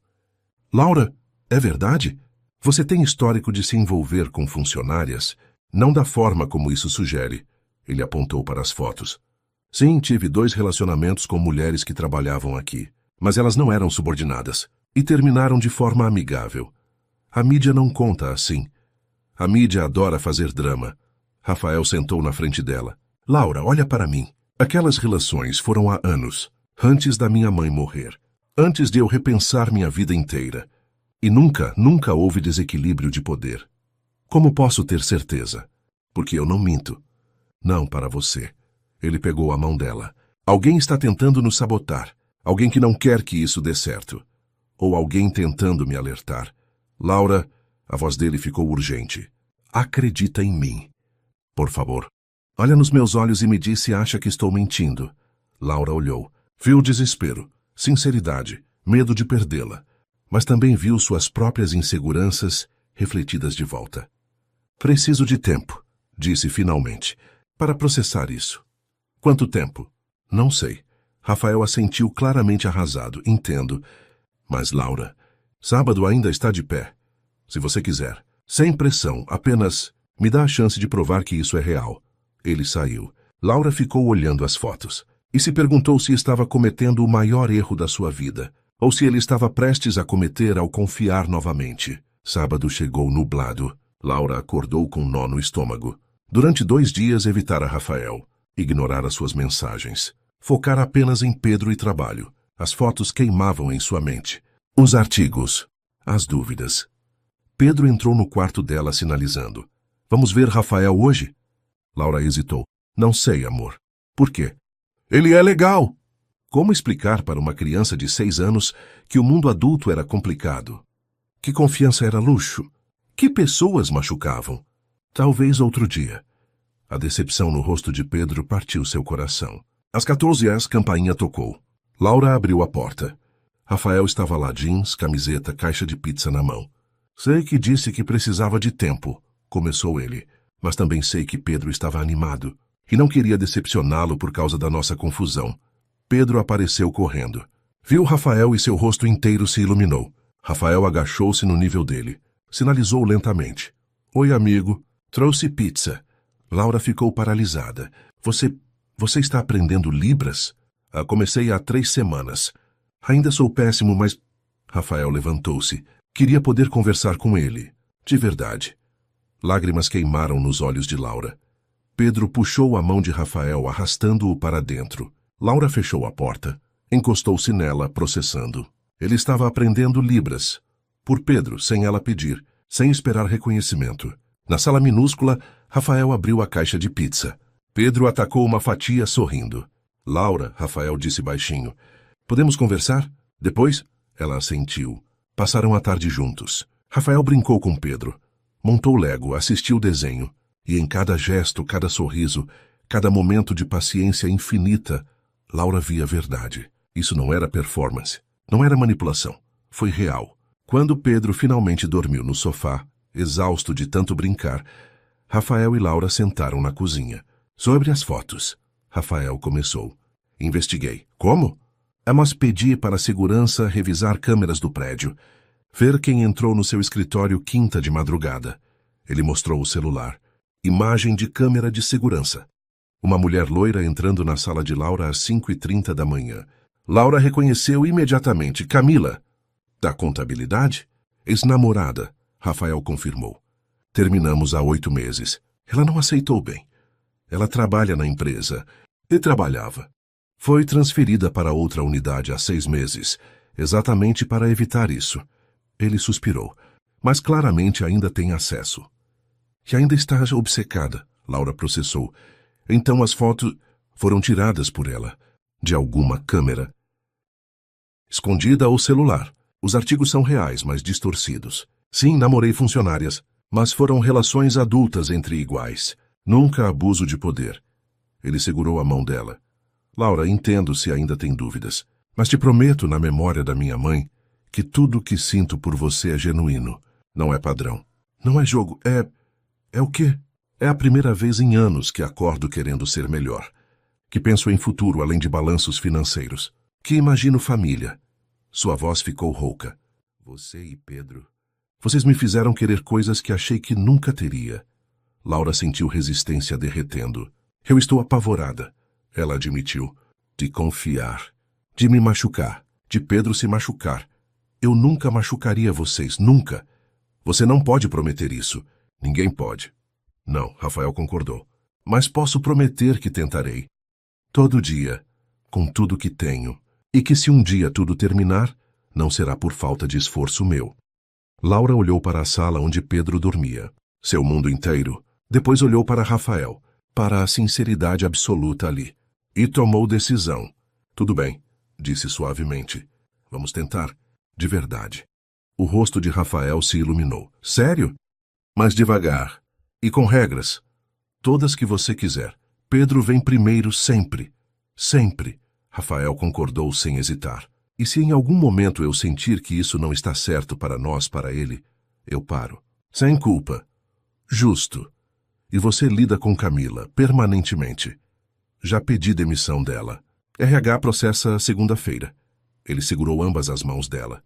Laura, é verdade? Você tem histórico de se envolver com funcionárias? Não da forma como isso sugere. Ele apontou para as fotos. Sim, tive 2 relacionamentos com mulheres que trabalhavam aqui. Mas elas não eram subordinadas. E terminaram de forma amigável. A mídia não conta assim. A mídia adora fazer drama. Rafael sentou na frente dela. Laura, olha para mim. Aquelas relações foram há anos. Antes da minha mãe morrer. Antes de eu repensar minha vida inteira. E nunca houve desequilíbrio de poder. Como posso ter certeza? Porque eu não minto. Não para você. Ele pegou a mão dela. Alguém está tentando nos sabotar. Alguém que não quer que isso dê certo. Ou alguém tentando me alertar. Laura, a voz dele ficou urgente. Acredita em mim. Por favor. Olha nos meus olhos e me diz se acha que estou mentindo. Laura olhou. Viu desespero, sinceridade, medo de perdê-la. Mas também viu suas próprias inseguranças refletidas de volta. Preciso de tempo, disse finalmente, para processar isso. Quanto tempo? Não sei. Rafael assentiu claramente arrasado. Entendo. Mas, Laura, Sábado ainda está de pé. Se você quiser. Sem pressão, apenas me dá a chance de provar que isso é real. Ele saiu. Laura ficou olhando as fotos e se perguntou se estava cometendo o maior erro da sua vida, ou se ele estava prestes a cometer ao confiar novamente. Sábado chegou nublado. Laura acordou com um nó no estômago. Durante 2 dias evitara Rafael, ignorara suas mensagens, focar apenas em Pedro e trabalho. As fotos queimavam em sua mente. Os artigos, as dúvidas. Pedro entrou no quarto dela sinalizando. Vamos ver Rafael hoje? Laura hesitou. Não sei, amor. Por quê? Ele é legal. Como explicar para uma criança de 6 anos que o mundo adulto era complicado? Que confiança era luxo? Que pessoas machucavam? Talvez outro dia. A decepção no rosto de Pedro partiu seu coração. Às 14h, a campainha tocou. Laura abriu a porta. Rafael estava lá, jeans, camiseta, caixa de pizza na mão. Sei que disse que precisava de tempo, começou ele, mas também sei que Pedro estava animado e não queria decepcioná-lo por causa da nossa confusão. Pedro apareceu correndo. Viu Rafael e seu rosto inteiro se iluminou. Rafael agachou-se no nível dele. Sinalizou lentamente. Oi, amigo. Trouxe pizza. Laura ficou paralisada. Você está aprendendo Libras? Comecei há 3 semanas. Ainda sou péssimo, mas... Rafael levantou-se. Queria poder conversar com ele. De verdade. Lágrimas queimaram nos olhos de Laura. Pedro puxou a mão de Rafael, arrastando-o para dentro. Laura fechou a porta. Encostou-se nela, processando. Ele estava aprendendo Libras. Por Pedro, sem ela pedir, sem esperar reconhecimento. Na sala minúscula, Rafael abriu a caixa de pizza. Pedro atacou uma fatia sorrindo. Laura, Rafael disse baixinho. Podemos conversar? Depois? Ela assentiu. Passaram a tarde juntos. Rafael brincou com Pedro. Montou Lego, assistiu o desenho. E em cada gesto, cada sorriso, cada momento de paciência infinita, Laura via a verdade. Isso não era performance. Não era manipulação. Foi real. Quando Pedro finalmente dormiu no sofá, exausto de tanto brincar, Rafael e Laura sentaram na cozinha. Sobre as fotos, Rafael começou. Investiguei. Como? Mas pedi para a segurança revisar câmeras do prédio. Ver quem entrou no seu escritório quinta de madrugada. Ele mostrou o celular. Imagem de câmera de segurança. Uma mulher loira entrando na sala de Laura às 5h30 da manhã. Laura reconheceu imediatamente. Camila. Da contabilidade? Ex-namorada. Rafael confirmou. Terminamos há 8 meses. Ela não aceitou bem. Ela trabalha na empresa. E trabalhava. Foi transferida para outra unidade há 6 meses, exatamente para evitar isso. Ele suspirou, mas claramente ainda tem acesso. E ainda está obcecada, Laura processou. Então as fotos foram tiradas por ela, de alguma câmera. Escondida ou celular. Os artigos são reais, mas distorcidos. Sim, namorei funcionárias, mas foram relações adultas entre iguais. Nunca abuso de poder. Ele segurou a mão dela. Laura, entendo se ainda tem dúvidas, mas te prometo, na memória da minha mãe, que tudo o que sinto por você é genuíno. Não é padrão. Não é jogo. É o quê? É a primeira vez em anos que acordo querendo ser melhor. Que penso em futuro além de balanços financeiros. Que imagino família. Sua voz ficou rouca. Você e Pedro. Vocês me fizeram querer coisas que achei que nunca teria. Laura sentiu resistência derretendo. Eu estou apavorada. Ela admitiu. De confiar. De me machucar. De Pedro se machucar. Eu nunca machucaria vocês, nunca. Você não pode prometer isso. Ninguém pode. Não, Rafael concordou. Mas posso prometer que tentarei. Todo dia. Com tudo que tenho. E que se um dia tudo terminar, não será por falta de esforço meu. Laura olhou para a sala onde Pedro dormia. Seu mundo inteiro. Depois olhou para Rafael. Para a sinceridade absoluta ali. E tomou decisão. Tudo bem, disse suavemente. Vamos tentar. De verdade. O rosto de Rafael se iluminou. Sério? Mas devagar. E com regras. Todas que você quiser. Pedro vem primeiro sempre. Sempre. Rafael concordou sem hesitar. E se em algum momento eu sentir que isso não está certo para nós, para ele, eu paro. Sem culpa. Justo. E você lida com Camila, permanentemente. Já pedi demissão dela. RH processa segunda-feira. Ele segurou ambas as mãos dela.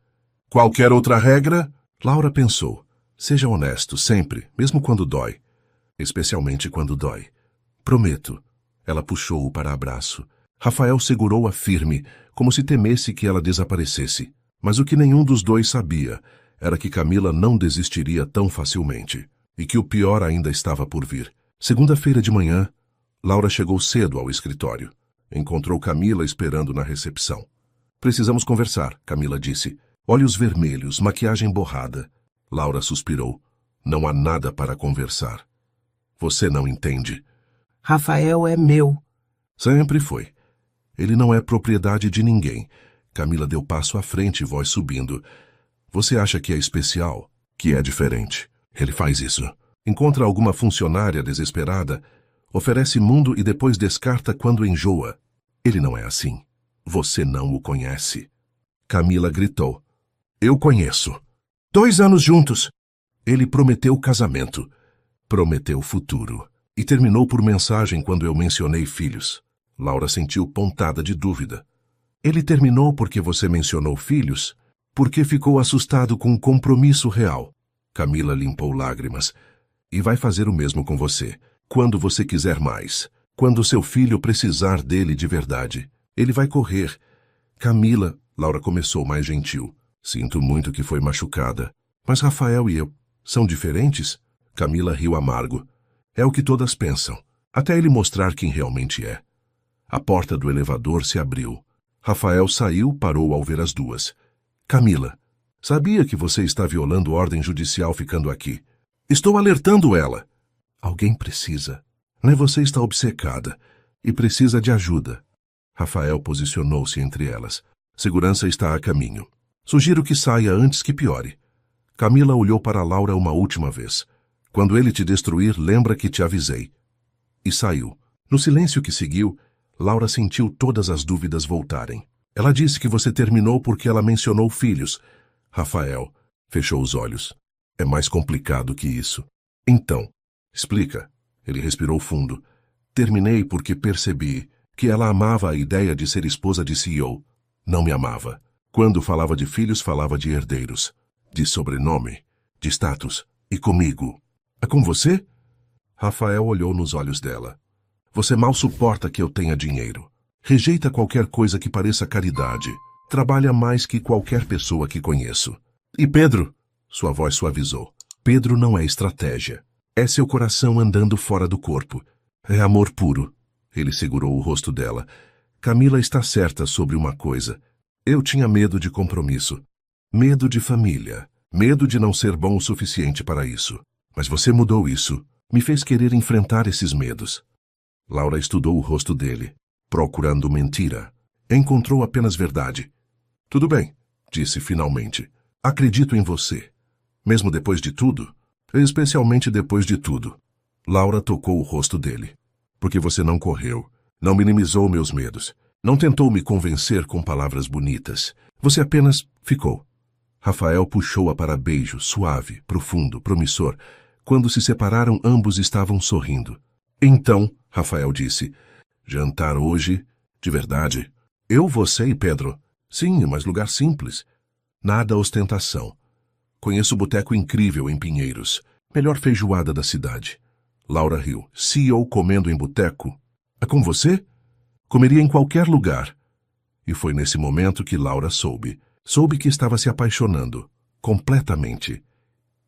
Qualquer outra regra? Laura pensou. Seja honesto, sempre, mesmo quando dói. Especialmente quando dói. Prometo. Ela puxou-o para abraço. Rafael segurou-a firme, como se temesse que ela desaparecesse. Mas o que nenhum dos dois sabia era que Camila não desistiria tão facilmente, e que o pior ainda estava por vir. Segunda-feira de manhã, Laura chegou cedo ao escritório. Encontrou Camila esperando na recepção. Precisamos conversar, Camila disse. Olhos vermelhos, maquiagem borrada. Laura suspirou. Não há nada para conversar. Você não entende. Rafael é meu. Sempre foi. Ele não é propriedade de ninguém. Camila deu passo à frente, voz subindo. Você acha que é especial? Que é diferente? Ele faz isso. Encontra alguma funcionária desesperada, oferece mundo e depois descarta quando enjoa. Ele não é assim. Você não o conhece. Camila gritou. Eu conheço. 2 anos juntos. Ele prometeu casamento. Prometeu futuro. E terminou por mensagem quando eu mencionei filhos. Laura sentiu pontada de dúvida. Ele terminou porque você mencionou filhos? Porque ficou assustado com um compromisso real. Camila limpou lágrimas. E vai fazer o mesmo com você. Quando você quiser mais. Quando seu filho precisar dele de verdade. Ele vai correr. Camila, Laura começou mais gentil. Sinto muito que foi machucada. Mas Rafael e eu são diferentes? Camila riu amargo. É o que todas pensam. Até ele mostrar quem realmente é. A porta do elevador se abriu. Rafael saiu, parou ao ver as duas. Camila, sabia que você está violando ordem judicial ficando aqui. Estou alertando ela. Alguém precisa. Você está obcecada e precisa de ajuda. Rafael posicionou-se entre elas. Segurança está a caminho. Sugiro que saia antes que piore. Camila olhou para Laura uma última vez. Quando ele te destruir, lembra que te avisei. E saiu. No silêncio que seguiu, Laura sentiu todas as dúvidas voltarem. Ela disse que você terminou porque ela mencionou filhos. Rafael fechou os olhos. É mais complicado que isso. Então, explica. Ele respirou fundo. Terminei porque percebi que ela amava a ideia de ser esposa de CEO. Não me amava. Quando falava de filhos, falava de herdeiros. De sobrenome, de status. E comigo. É com você? Rafael olhou nos olhos dela. Você mal suporta que eu tenha dinheiro. Rejeita qualquer coisa que pareça caridade. Trabalha mais que qualquer pessoa que conheço. E Pedro? Sua voz suavizou. Pedro não é estratégia. É seu coração andando fora do corpo. É amor puro. Ele segurou o rosto dela. Camila está certa sobre uma coisa. Eu tinha medo de compromisso. Medo de família. Medo de não ser bom o suficiente para isso. Mas você mudou isso. Me fez querer enfrentar esses medos. Laura estudou o rosto dele, procurando mentira. Encontrou apenas verdade. Tudo bem, disse finalmente. Acredito em você. Mesmo depois de tudo? Especialmente depois de tudo. Laura tocou o rosto dele. Porque você não correu, não minimizou meus medos, não tentou me convencer com palavras bonitas. Você apenas ficou. Rafael puxou-a para beijo, suave, profundo, promissor. Quando se separaram, ambos estavam sorrindo. Então, Rafael disse, jantar hoje, de verdade. Eu, você e Pedro. Sim, mas lugar simples. Nada ostentação. Conheço boteco incrível em Pinheiros. Melhor feijoada da cidade. Laura riu. CEO comendo em boteco? É com você? Comeria em qualquer lugar. E foi nesse momento que Laura soube. Soube que estava se apaixonando. Completamente.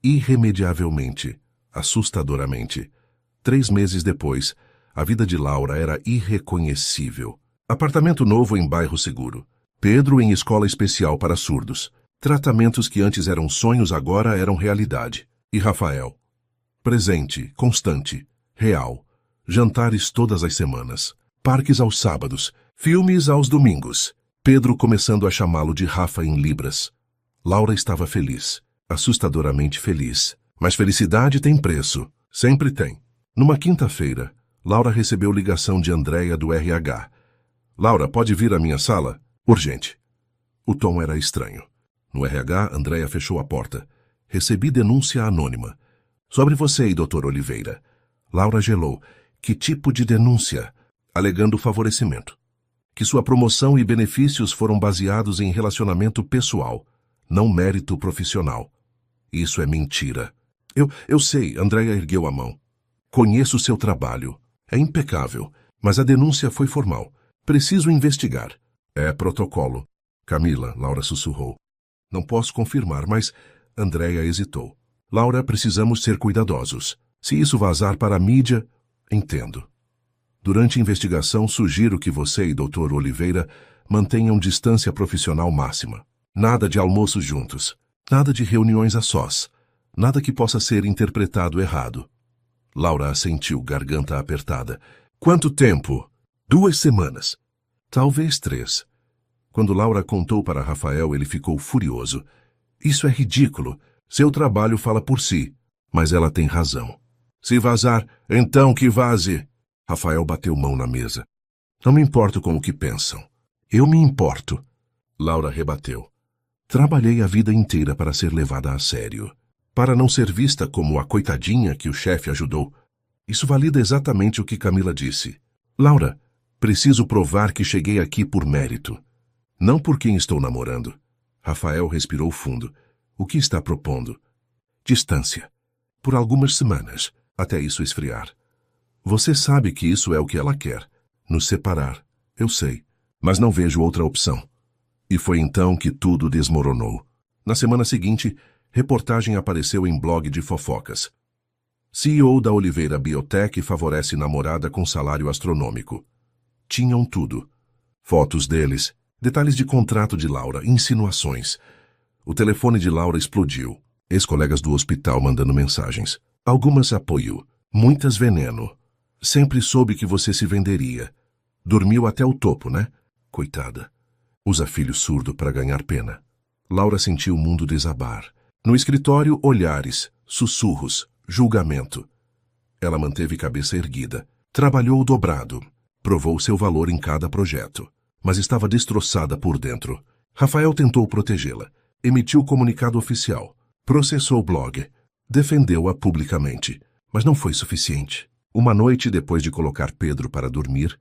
Irremediavelmente. Assustadoramente. 3 meses depois, a vida de Laura era irreconhecível. Apartamento novo em bairro seguro. Pedro em escola especial para surdos. Tratamentos que antes eram sonhos agora eram realidade. E Rafael. Presente, constante, real. Jantares todas as semanas. Parques aos sábados. Filmes aos domingos. Pedro começando a chamá-lo de Rafa em libras. Laura estava feliz. Assustadoramente feliz. Mas felicidade tem preço. Sempre tem. Numa quinta-feira, Laura recebeu ligação de Andréia do RH. Laura, pode vir à minha sala? Urgente. O tom era estranho. No RH, Andréia fechou a porta. Recebi denúncia anônima. Sobre você e Dr. Oliveira. Laura gelou. Que tipo de denúncia? Alegando favorecimento. Que sua promoção e benefícios foram baseados em relacionamento pessoal. não mérito profissional. Isso é mentira. Eu sei, Andréia ergueu a mão. Conheço seu trabalho. É impecável, mas a denúncia foi formal. Preciso investigar. É protocolo. Camila, Laura sussurrou. Não posso confirmar, mas... Andréia hesitou. Laura, precisamos ser cuidadosos. Se isso vazar para a mídia, entendo. Durante a investigação, sugiro que você e Dr. Oliveira mantenham distância profissional máxima. Nada de almoços juntos. Nada de reuniões a sós. Nada que possa ser interpretado errado. Laura assentiu, garganta apertada. Quanto tempo? 2 semanas. Talvez 3. Quando Laura contou para Rafael, ele ficou furioso. Isso é ridículo. Seu trabalho fala por si. Mas ela tem razão. Se vazar, então que vaze. Rafael bateu mão na mesa. Não me importo com o que pensam. Eu me importo. Laura rebateu. Trabalhei a vida inteira para ser levada a sério. Para não ser vista como a coitadinha que o chefe ajudou. Isso valida exatamente o que Camila disse. Laura, preciso provar que cheguei aqui por mérito. Não por quem estou namorando. Rafael respirou fundo. O que está propondo? Distância. Por algumas semanas, até isso esfriar. Você sabe que isso é o que ela quer. Nos separar. Eu sei. Mas não vejo outra opção. E foi então que tudo desmoronou. Na semana seguinte, reportagem apareceu em blog de fofocas. CEO da Oliveira Biotech favorece namorada com salário astronômico. Tinham tudo. Fotos deles, detalhes de contrato de Laura, insinuações. O telefone de Laura explodiu. Ex-colegas do hospital mandando mensagens. Algumas apoio, muitas veneno. Sempre soube que você se venderia. Dormiu até o topo, né? Coitada. Usa filho surdo para ganhar pena. Laura sentiu o mundo desabar. No escritório, olhares, sussurros, julgamento. Ela manteve cabeça erguida. Trabalhou dobrado. Provou seu valor em cada projeto. Mas estava destroçada por dentro. Rafael tentou protegê-la. Emitiu comunicado oficial. Processou o blog. Defendeu-a publicamente. Mas não foi suficiente. Uma noite, depois de colocar Pedro para dormir,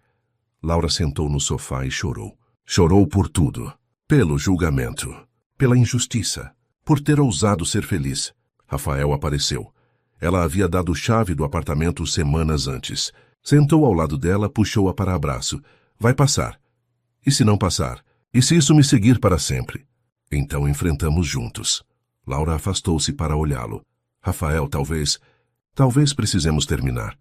Laura sentou no sofá e chorou. Chorou por tudo. Pelo julgamento. Pela injustiça. Por ter ousado ser feliz. Rafael apareceu. Ela havia dado chave do apartamento semanas antes. Sentou ao lado dela, puxou-a para abraço. Vai passar. E se não passar? E se isso me seguir para sempre? Então enfrentamos juntos. Laura afastou-se para olhá-lo. Rafael, talvez precisemos terminar.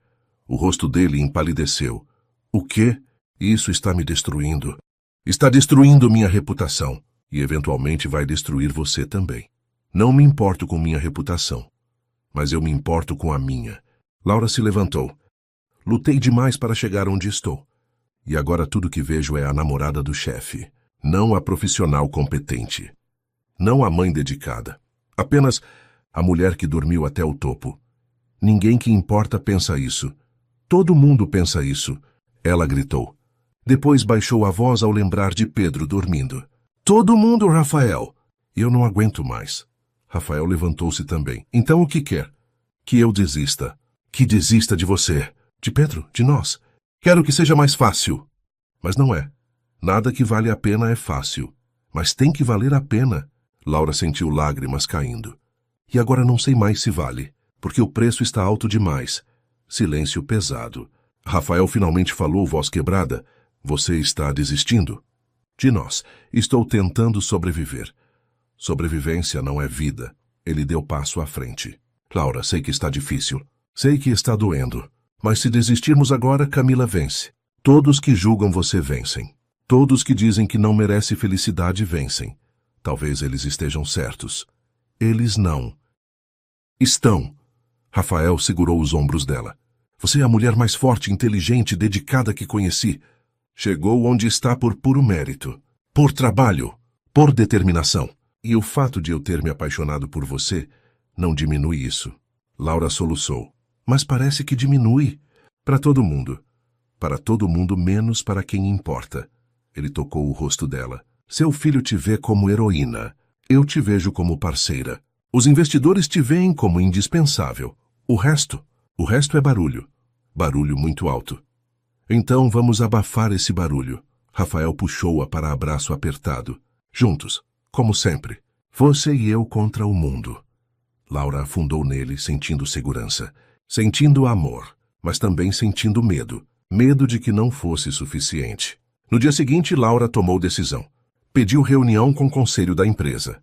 O rosto dele empalideceu. O quê? Isso está me destruindo. Está destruindo minha reputação. E eventualmente vai destruir você também. Não me importo com minha reputação. Mas eu me importo com a minha. Laura se levantou. Lutei demais para chegar onde estou. E agora tudo que vejo é a namorada do chefe. Não a profissional competente. Não a mãe dedicada. Apenas a mulher que dormiu até o topo. Ninguém que importa pensa isso. Todo mundo pensa isso. Ela gritou. Depois baixou a voz ao lembrar de Pedro dormindo. Todo mundo, Rafael. Eu não aguento mais. Rafael levantou-se também. Então o que quer? Que eu desista. Que desista de você. De Pedro, de nós. Quero que seja mais fácil. Mas não é. Nada que vale a pena é fácil. Mas tem que valer a pena. Laura sentiu lágrimas caindo. E agora não sei mais se vale, porque o preço está alto demais. Silêncio pesado. Rafael finalmente falou, voz quebrada. Você está desistindo? De nós. Estou tentando sobreviver. Sobrevivência não é vida. Ele deu passo à frente. Laura, sei que está difícil. Sei que está doendo. Mas se desistirmos agora, Camila vence. Todos que julgam você vencem. Todos que dizem que não merece felicidade vencem. Talvez eles estejam certos. Eles não. Estão. Rafael segurou os ombros dela. Você é a mulher mais forte, inteligente e dedicada que conheci. Chegou onde está por puro mérito. Por trabalho. Por determinação. E o fato de eu ter me apaixonado por você não diminui isso. Laura soluçou. Mas parece que diminui. Para todo mundo. Para todo mundo, menos para quem importa. Ele tocou o rosto dela. Seu filho te vê como heroína. Eu te vejo como parceira. Os investidores te veem como indispensável. O resto é barulho. Barulho muito alto. Então vamos abafar esse barulho. Rafael puxou-a para abraço apertado. Juntos, como sempre. Você e eu contra o mundo. Laura afundou nele, sentindo segurança, sentindo amor, mas também sentindo medo. Medo de que não fosse suficiente. No dia seguinte, Laura tomou decisão. Pediu reunião com o conselho da empresa.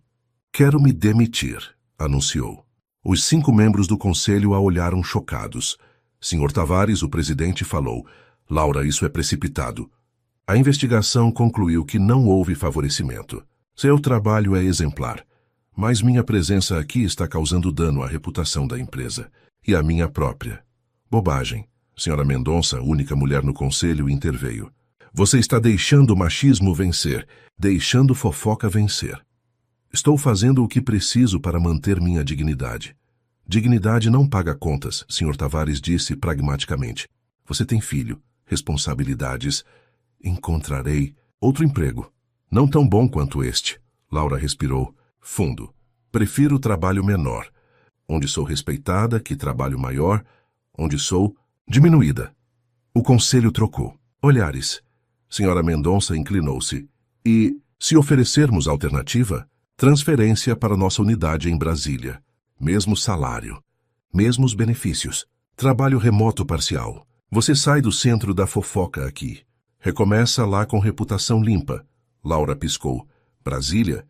Quero me demitir, anunciou. Os 5 membros do conselho a olharam chocados. Sr. Tavares, o presidente, falou: Laura, isso é precipitado. A investigação concluiu que não houve favorecimento. Seu trabalho é exemplar, mas minha presença aqui está causando dano à reputação da empresa e à minha própria. Bobagem. Senhora Mendonça, única mulher no conselho, interveio. Você está deixando o machismo vencer, deixando fofoca vencer. Estou fazendo o que preciso para manter minha dignidade. Dignidade não paga contas, Sr. Tavares disse pragmaticamente. Você tem filho, responsabilidades. Encontrarei outro emprego. Não tão bom quanto este. Laura respirou fundo. Prefiro trabalho menor. Onde sou respeitada, que trabalho maior. Onde sou diminuída. O conselho trocou. Olhares. Senhora Mendonça inclinou-se. E, se oferecermos alternativa, transferência para nossa unidade em Brasília. Mesmo salário. Mesmos benefícios. Trabalho remoto parcial. Você sai do centro da fofoca aqui. Recomeça lá com reputação limpa. Laura piscou. Brasília?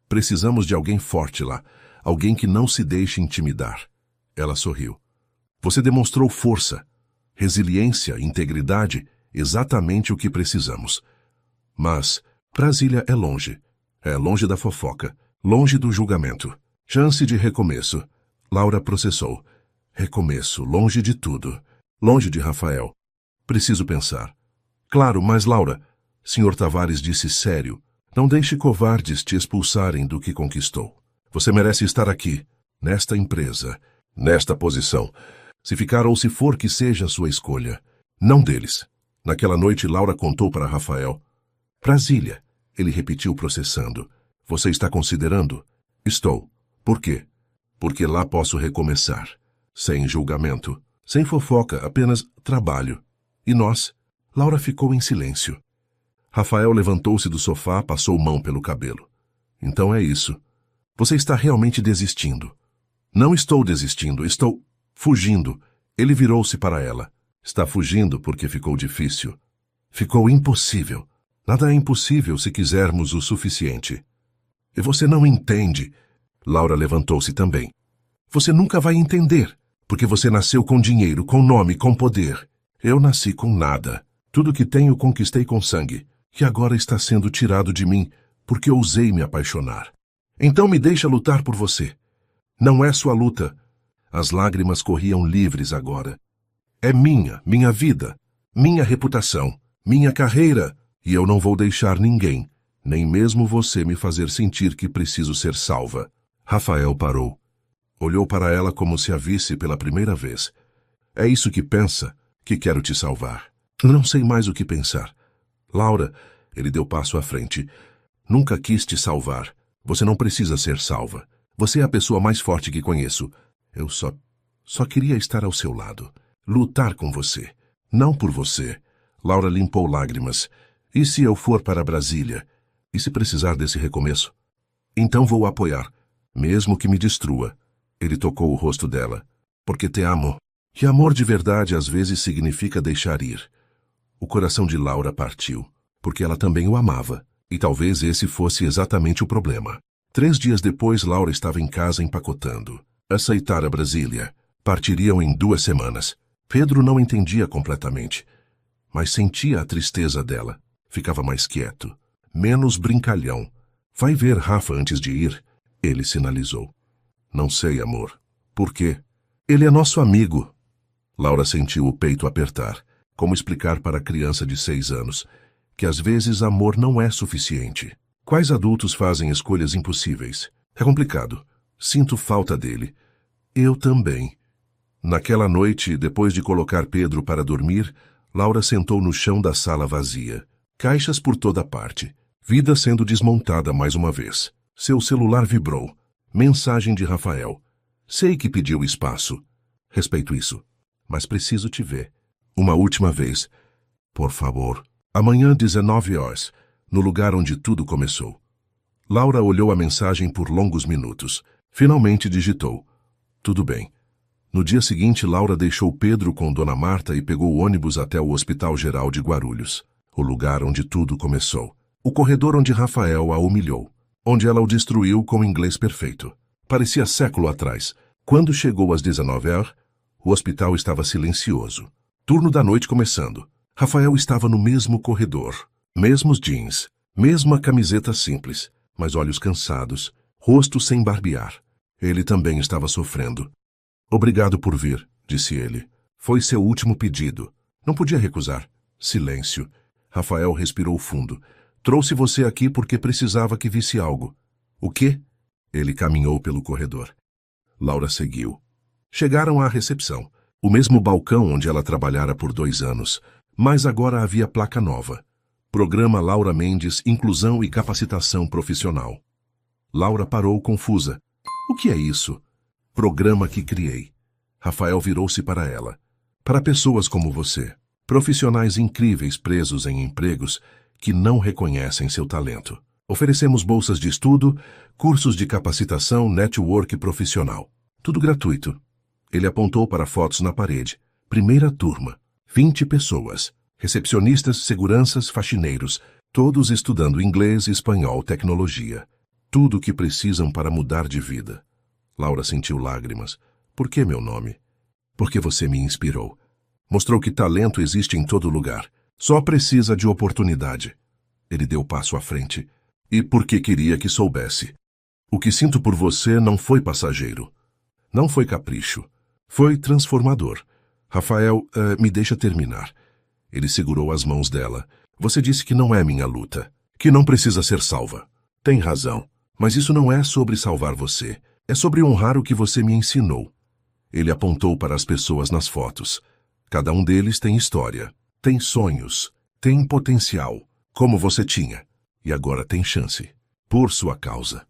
Precisamos de alguém forte lá. Alguém que não se deixe intimidar. Ela sorriu. Você demonstrou força, resiliência, integridade, exatamente o que precisamos. Mas Brasília é longe da fofoca, longe do julgamento. Chance de recomeço. Laura processou. Recomeço, longe de tudo. Longe de Rafael. Preciso pensar. Claro, mas Laura, Sr. Tavares disse sério, não deixe covardes te expulsarem do que conquistou. Você merece estar aqui, nesta empresa, nesta posição. Se ficar ou se for que seja a sua escolha. Não deles. Naquela noite, Laura contou para Rafael. Brasília, ele repetiu processando. Você está considerando? Estou. Por quê? Porque lá posso recomeçar. Sem julgamento. Sem fofoca, apenas trabalho. E nós? Laura ficou em silêncio. Rafael levantou-se do sofá, passou mão pelo cabelo. Então é isso. Você está realmente desistindo. Não estou desistindo, estou fugindo. Ele virou-se para ela. Está fugindo porque ficou difícil. Ficou impossível. Nada é impossível se quisermos o suficiente. E você não entende. Laura levantou-se também. Você nunca vai entender, porque você nasceu com dinheiro, com nome, com poder. Eu nasci com nada. Tudo que tenho conquistei com sangue, que agora está sendo tirado de mim, porque ousei me apaixonar. Então me deixa lutar por você. Não é sua luta. As lágrimas corriam livres agora. É minha vida, minha reputação, minha carreira, e eu não vou deixar ninguém, nem mesmo você me fazer sentir que preciso ser salva. Rafael parou. Olhou para ela como se a visse pela primeira vez. É isso que pensa, que quero te salvar. Não sei mais o que pensar. Laura, ele deu passo à frente. Nunca quis te salvar. Você não precisa ser salva. Você é a pessoa mais forte que conheço. Eu só queria estar ao seu lado. Lutar com você. Não por você. Laura limpou lágrimas. E se eu for para Brasília? E se precisar desse recomeço? Então vou apoiar, mesmo que me destrua. Ele tocou o rosto dela. Porque te amo. E amor de verdade às vezes significa deixar ir. O coração de Laura partiu, porque ela também o amava. E talvez esse fosse exatamente o problema. 3 dias depois, Laura estava em casa empacotando. Aceitara Brasília. Partiriam em 2 semanas. Pedro não entendia completamente, mas sentia a tristeza dela. Ficava mais quieto, menos brincalhão. Vai ver Rafa antes de ir? Ele sinalizou. Não sei, amor. Por quê? Ele é nosso amigo. Laura sentiu o peito apertar. Como explicar para a criança de 6 anos que às vezes amor não é suficiente? Quais adultos fazem escolhas impossíveis? É complicado. Sinto falta dele. Eu também. Naquela noite, depois de colocar Pedro para dormir, Laura sentou no chão da sala vazia. Caixas por toda parte. Vida sendo desmontada mais uma vez. Seu celular vibrou. Mensagem de Rafael. Sei que pediu espaço. Respeito isso. Mas preciso te ver. Uma última vez. Por favor. Amanhã, 19 horas. No lugar onde tudo começou. Laura olhou a mensagem por longos minutos. Finalmente digitou. Tudo bem. No dia seguinte, Laura deixou Pedro com Dona Marta e pegou o ônibus até o Hospital Geral de Guarulhos, o lugar onde tudo começou. O corredor onde Rafael a humilhou, onde ela o destruiu com inglês perfeito. Parecia século atrás. Quando chegou às 19h, o hospital estava silencioso. Turno da noite começando. Rafael estava no mesmo corredor, mesmos jeans, mesma camiseta simples, mas olhos cansados, rosto sem barbear. Ele também estava sofrendo. Obrigado por vir, disse ele. Foi seu último pedido. Não podia recusar. Silêncio. Rafael respirou fundo. Trouxe você aqui porque precisava que visse algo. O quê? Ele caminhou pelo corredor. Laura seguiu. Chegaram à recepção, o mesmo balcão onde ela trabalhara por 2 anos, mas agora havia placa nova. Programa Laura Mendes, Inclusão e Capacitação Profissional. Laura parou confusa. O que é isso? Programa que criei. Rafael virou-se para ela. Para pessoas como você, profissionais incríveis presos em empregos que não reconhecem seu talento. Oferecemos bolsas de estudo, cursos de capacitação, network profissional. Tudo gratuito. Ele apontou para fotos na parede. Primeira turma. 20 pessoas. Recepcionistas, seguranças, faxineiros. Todos estudando inglês, espanhol, tecnologia. Tudo o que precisam para mudar de vida. Laura sentiu lágrimas. Por que meu nome? Porque você me inspirou. Mostrou que talento existe em todo lugar. Só precisa de oportunidade. Ele deu passo à frente. E porque queria que soubesse. O que sinto por você não foi passageiro. Não foi capricho. Foi transformador. Rafael, me deixa terminar. Ele segurou as mãos dela. Você disse que não é minha luta. Que não precisa ser salva. Tem razão. Mas isso não é sobre salvar você. É sobre honrar o que você me ensinou. Ele apontou para as pessoas nas fotos. Cada um deles tem história. Tem sonhos. Tem potencial. Como você tinha. E agora tem chance. Por sua causa.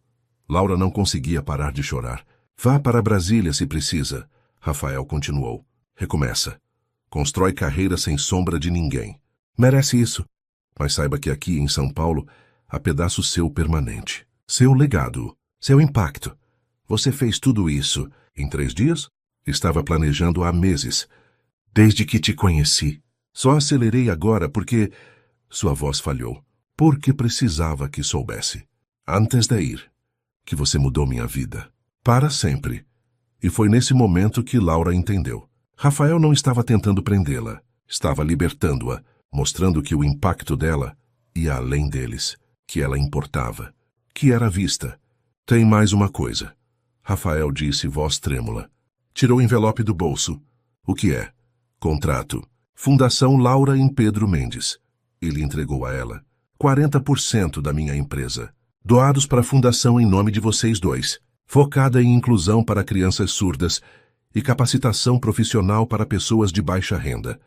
Laura não conseguia parar de chorar. Vá para Brasília se precisa. Rafael continuou. Recomeça. Constrói carreira sem sombra de ninguém. Merece isso. Mas saiba que aqui em São Paulo há pedaço seu permanente. Seu legado. Seu impacto. Você fez tudo isso em 3 dias? Estava planejando há meses. Desde que te conheci. Só acelerei agora porque... Sua voz falhou. Porque precisava que soubesse. Antes de ir. Que você mudou minha vida. Para sempre. E foi nesse momento que Laura entendeu. Rafael não estava tentando prendê-la. Estava libertando-a, mostrando que o impacto dela ia além deles, que ela importava, que era vista. Tem mais uma coisa. Rafael disse, voz trêmula. Tirou o envelope do bolso. O que é? Contrato. Fundação Laura em Pedro Mendes. Ele entregou a ela. 40% da minha empresa. Doados para a fundação em nome de vocês dois. Focada em inclusão para crianças surdas e capacitação profissional para pessoas de baixa renda.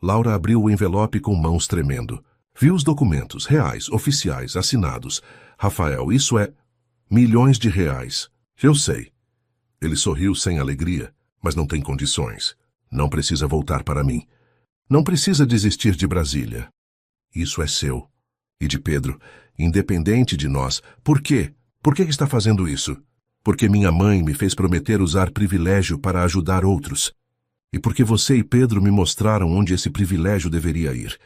Laura abriu o envelope com mãos tremendo. Viu os documentos, reais, oficiais, assinados. Rafael, isso é... milhões de reais. Eu sei. Ele sorriu sem alegria, mas não tem condições. Não precisa voltar para mim. Não precisa desistir de Brasília. Isso é seu. E de Pedro, independente de nós. Por quê? Por que está fazendo isso? Porque minha mãe me fez prometer usar privilégio para ajudar outros. E porque você e Pedro me mostraram onde esse privilégio deveria ir.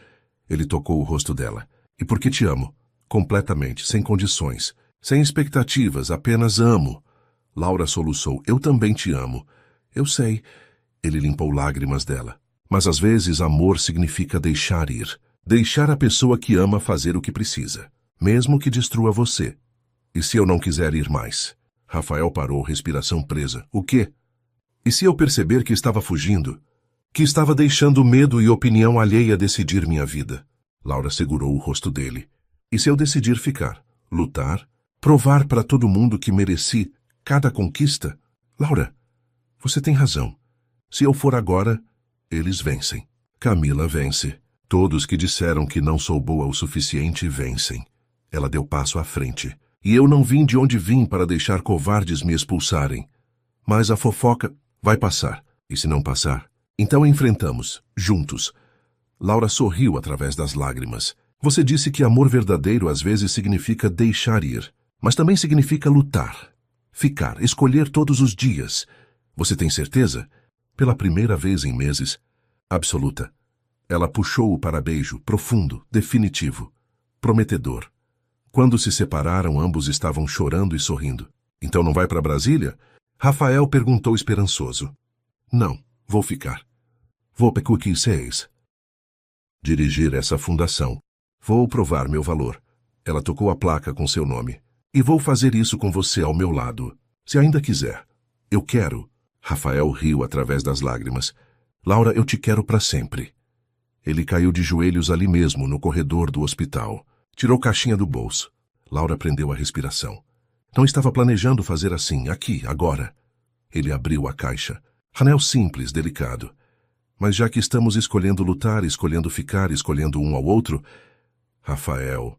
Ele tocou o rosto dela. E porque te amo. Completamente, sem condições. Sem expectativas, apenas amo. Laura soluçou. Eu também te amo. Eu sei. Ele limpou lágrimas dela. Mas às vezes amor significa deixar ir. Deixar a pessoa que ama fazer o que precisa. Mesmo que destrua você. E se eu não quiser ir mais? Rafael parou, respiração presa. O quê? E se eu perceber que estava fugindo? Que estava deixando medo e opinião alheia decidir minha vida? Laura segurou o rosto dele. E se eu decidir ficar? Lutar? Provar para todo mundo que mereci cada conquista? Laura, você tem razão. Se eu for agora, eles vencem. Camila vence. Todos que disseram que não sou boa o suficiente vencem. Ela deu passo à frente. E eu não vim de onde vim para deixar covardes me expulsarem. Mas a fofoca vai passar. E se não passar, então enfrentamos, juntos. Laura sorriu através das lágrimas. Você disse que amor verdadeiro às vezes significa deixar ir. Mas também significa lutar, ficar, escolher todos os dias. Você tem certeza? Pela primeira vez em meses. Absoluta. Ela puxou-o para beijo, profundo, definitivo, prometedor. Quando se separaram, ambos estavam chorando e sorrindo. Então não vai para Brasília? Rafael perguntou esperançoso. Não, vou ficar. Vou para o que seis. Dirigir essa fundação. Vou provar meu valor. Ela tocou a placa com seu nome. E vou fazer isso com você ao meu lado, se ainda quiser. Eu quero. Rafael riu através das lágrimas. Laura, eu te quero para sempre. Ele caiu de joelhos ali mesmo, no corredor do hospital. Tirou caixinha do bolso. Laura prendeu a respiração. Não estava planejando fazer assim, aqui, agora. Ele abriu a caixa. Anel simples, delicado. Mas já que estamos escolhendo lutar, escolhendo ficar, escolhendo um ao outro... Rafael.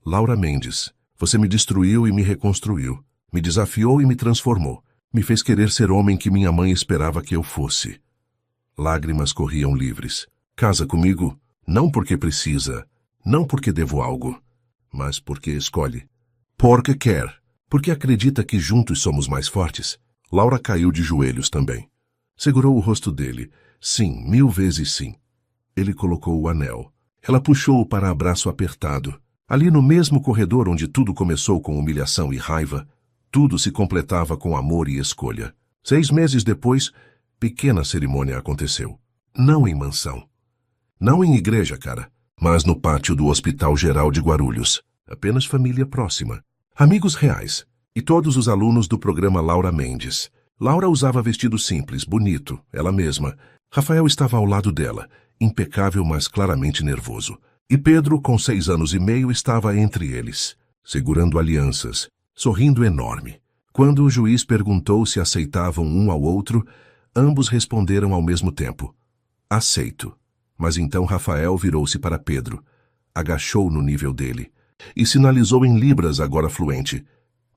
Laura Mendes, você me destruiu e me reconstruiu. Me desafiou e me transformou. Me fez querer ser homem que minha mãe esperava que eu fosse. Lágrimas corriam livres. Casa comigo, não porque precisa, não porque devo algo, mas porque escolhe. Porque quer, porque acredita que juntos somos mais fortes. Laura caiu de joelhos também. Segurou o rosto dele. Sim, 1000 vezes sim. Ele colocou o anel. Ela puxou-o para abraço apertado. Ali no mesmo corredor onde tudo começou com humilhação e raiva, tudo se completava com amor e escolha. 6 meses depois, pequena cerimônia aconteceu. Não em mansão. Não em igreja, cara, mas no pátio do Hospital Geral de Guarulhos. Apenas família próxima. Amigos reais. E todos os alunos do programa Laura Mendes. Laura usava vestido simples, bonito, ela mesma. Rafael estava ao lado dela, impecável, mas claramente nervoso. E Pedro, com 6 anos e meio, estava entre eles, segurando alianças, sorrindo enorme. Quando o juiz perguntou se aceitavam um ao outro, ambos responderam ao mesmo tempo. Aceito. Mas então Rafael virou-se para Pedro, agachou no nível dele, e sinalizou em libras agora fluente.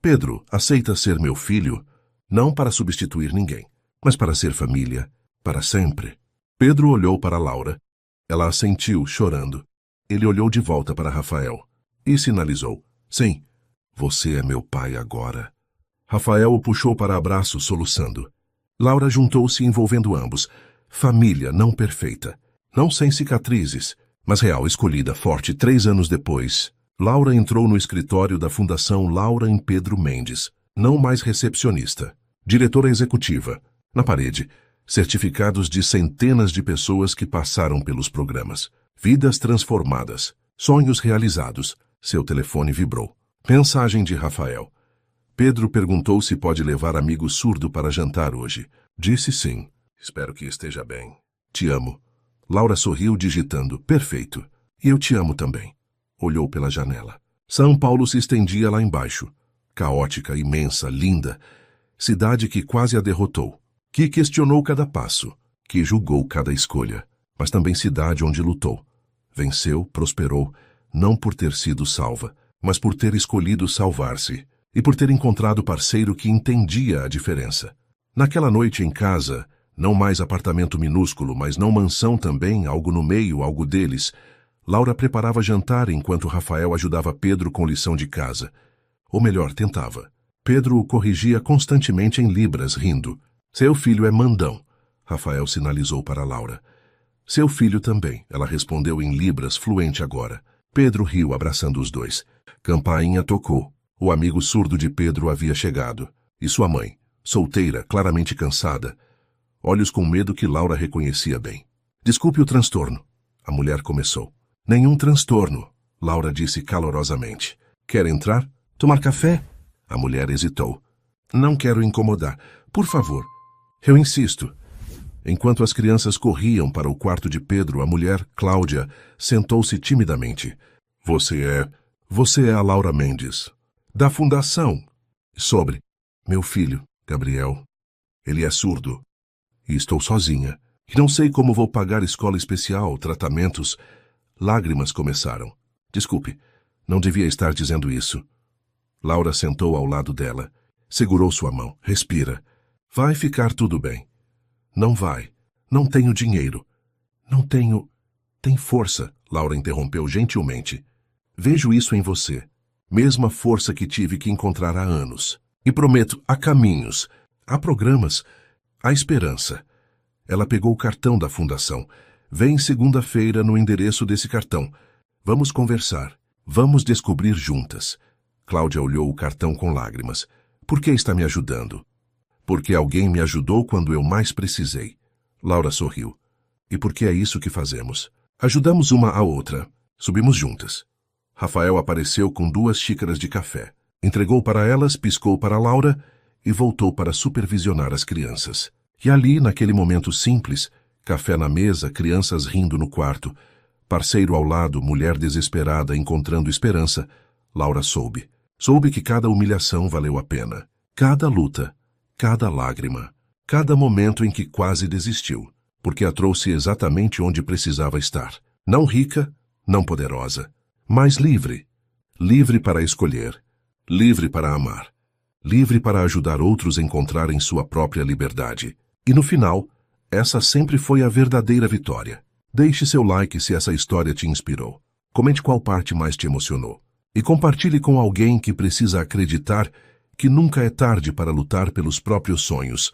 Pedro, aceita ser meu filho? Não para substituir ninguém, mas para ser família, para sempre. Pedro olhou para Laura. Ela assentiu, chorando. Ele olhou de volta para Rafael e sinalizou. Sim, você é meu pai agora. Rafael o puxou para abraço, soluçando. Laura juntou-se envolvendo ambos. Família não perfeita, não sem cicatrizes, mas real, escolhida, forte. 3 anos depois, Laura entrou no escritório da Fundação Laura em Pedro Mendes. Não mais recepcionista. Diretora executiva. Na parede, certificados de centenas de pessoas que passaram pelos programas. Vidas transformadas. Sonhos realizados. Seu telefone vibrou. Mensagem de Rafael. Pedro perguntou se pode levar amigo surdo para jantar hoje. Disse sim. Espero que esteja bem. Te amo. Laura sorriu digitando. Perfeito. E eu te amo também. Olhou pela janela. São Paulo se estendia lá embaixo. Caótica, imensa, linda. Cidade que quase a derrotou. Que questionou cada passo. Que julgou cada escolha. Mas também cidade onde lutou. Venceu, prosperou, não por ter sido salva, mas por ter escolhido salvar-se. E por ter encontrado parceiro que entendia a diferença. Naquela noite em casa, não mais apartamento minúsculo, mas não mansão também, algo no meio, algo deles, Laura preparava jantar enquanto Rafael ajudava Pedro com lição de casa. Ou melhor, tentava. Pedro o corrigia constantemente em libras, rindo. Seu filho é mandão, Rafael sinalizou para Laura. Seu filho também, ela respondeu em libras, fluente agora. Pedro riu, abraçando os dois. Campainha tocou. O amigo surdo de Pedro havia chegado. E sua mãe, solteira, claramente cansada. Olhos com medo que Laura reconhecia bem. Desculpe o transtorno. A mulher começou. Nenhum transtorno, Laura disse calorosamente. Quer entrar? Tomar café? A mulher hesitou. Não quero incomodar. Por favor. Eu insisto. Enquanto as crianças corriam para o quarto de Pedro, a mulher, Cláudia, sentou-se timidamente. Você é a Laura Mendes. Da fundação. Sobre. Meu filho, Gabriel. Ele é surdo. E estou sozinha. E não sei como vou pagar escola especial, tratamentos. Lágrimas começaram. Desculpe, não devia estar dizendo isso. Laura sentou ao lado dela. Segurou sua mão. Respira. Vai ficar tudo bem. Não vai. Não tenho dinheiro. Não tenho... Tem força, Laura interrompeu gentilmente. Vejo isso em você. Mesma força que tive que encontrar há anos. E prometo, há caminhos, há programas, há esperança. Ela pegou o cartão da fundação. Vem segunda-feira no endereço desse cartão. Vamos conversar. Vamos descobrir juntas. Cláudia olhou o cartão com lágrimas. Por que está me ajudando? Porque alguém me ajudou quando eu mais precisei. Laura sorriu. E porque é isso que fazemos. Ajudamos uma a outra. Subimos juntas. Rafael apareceu com 2 xícaras de café. Entregou para elas, piscou para Laura e voltou para supervisionar as crianças. E ali, naquele momento simples, café na mesa, crianças rindo no quarto, parceiro ao lado, mulher desesperada encontrando esperança, Laura soube. Soube que cada humilhação valeu a pena. Cada luta, cada lágrima, cada momento em que quase desistiu, porque a trouxe exatamente onde precisava estar. Não rica, não poderosa, mas livre. Livre para escolher. Livre para amar, livre para ajudar outros a encontrarem sua própria liberdade. E no final, essa sempre foi a verdadeira vitória. Deixe seu like se essa história te inspirou. Comente qual parte mais te emocionou. E compartilhe com alguém que precisa acreditar que nunca é tarde para lutar pelos próprios sonhos,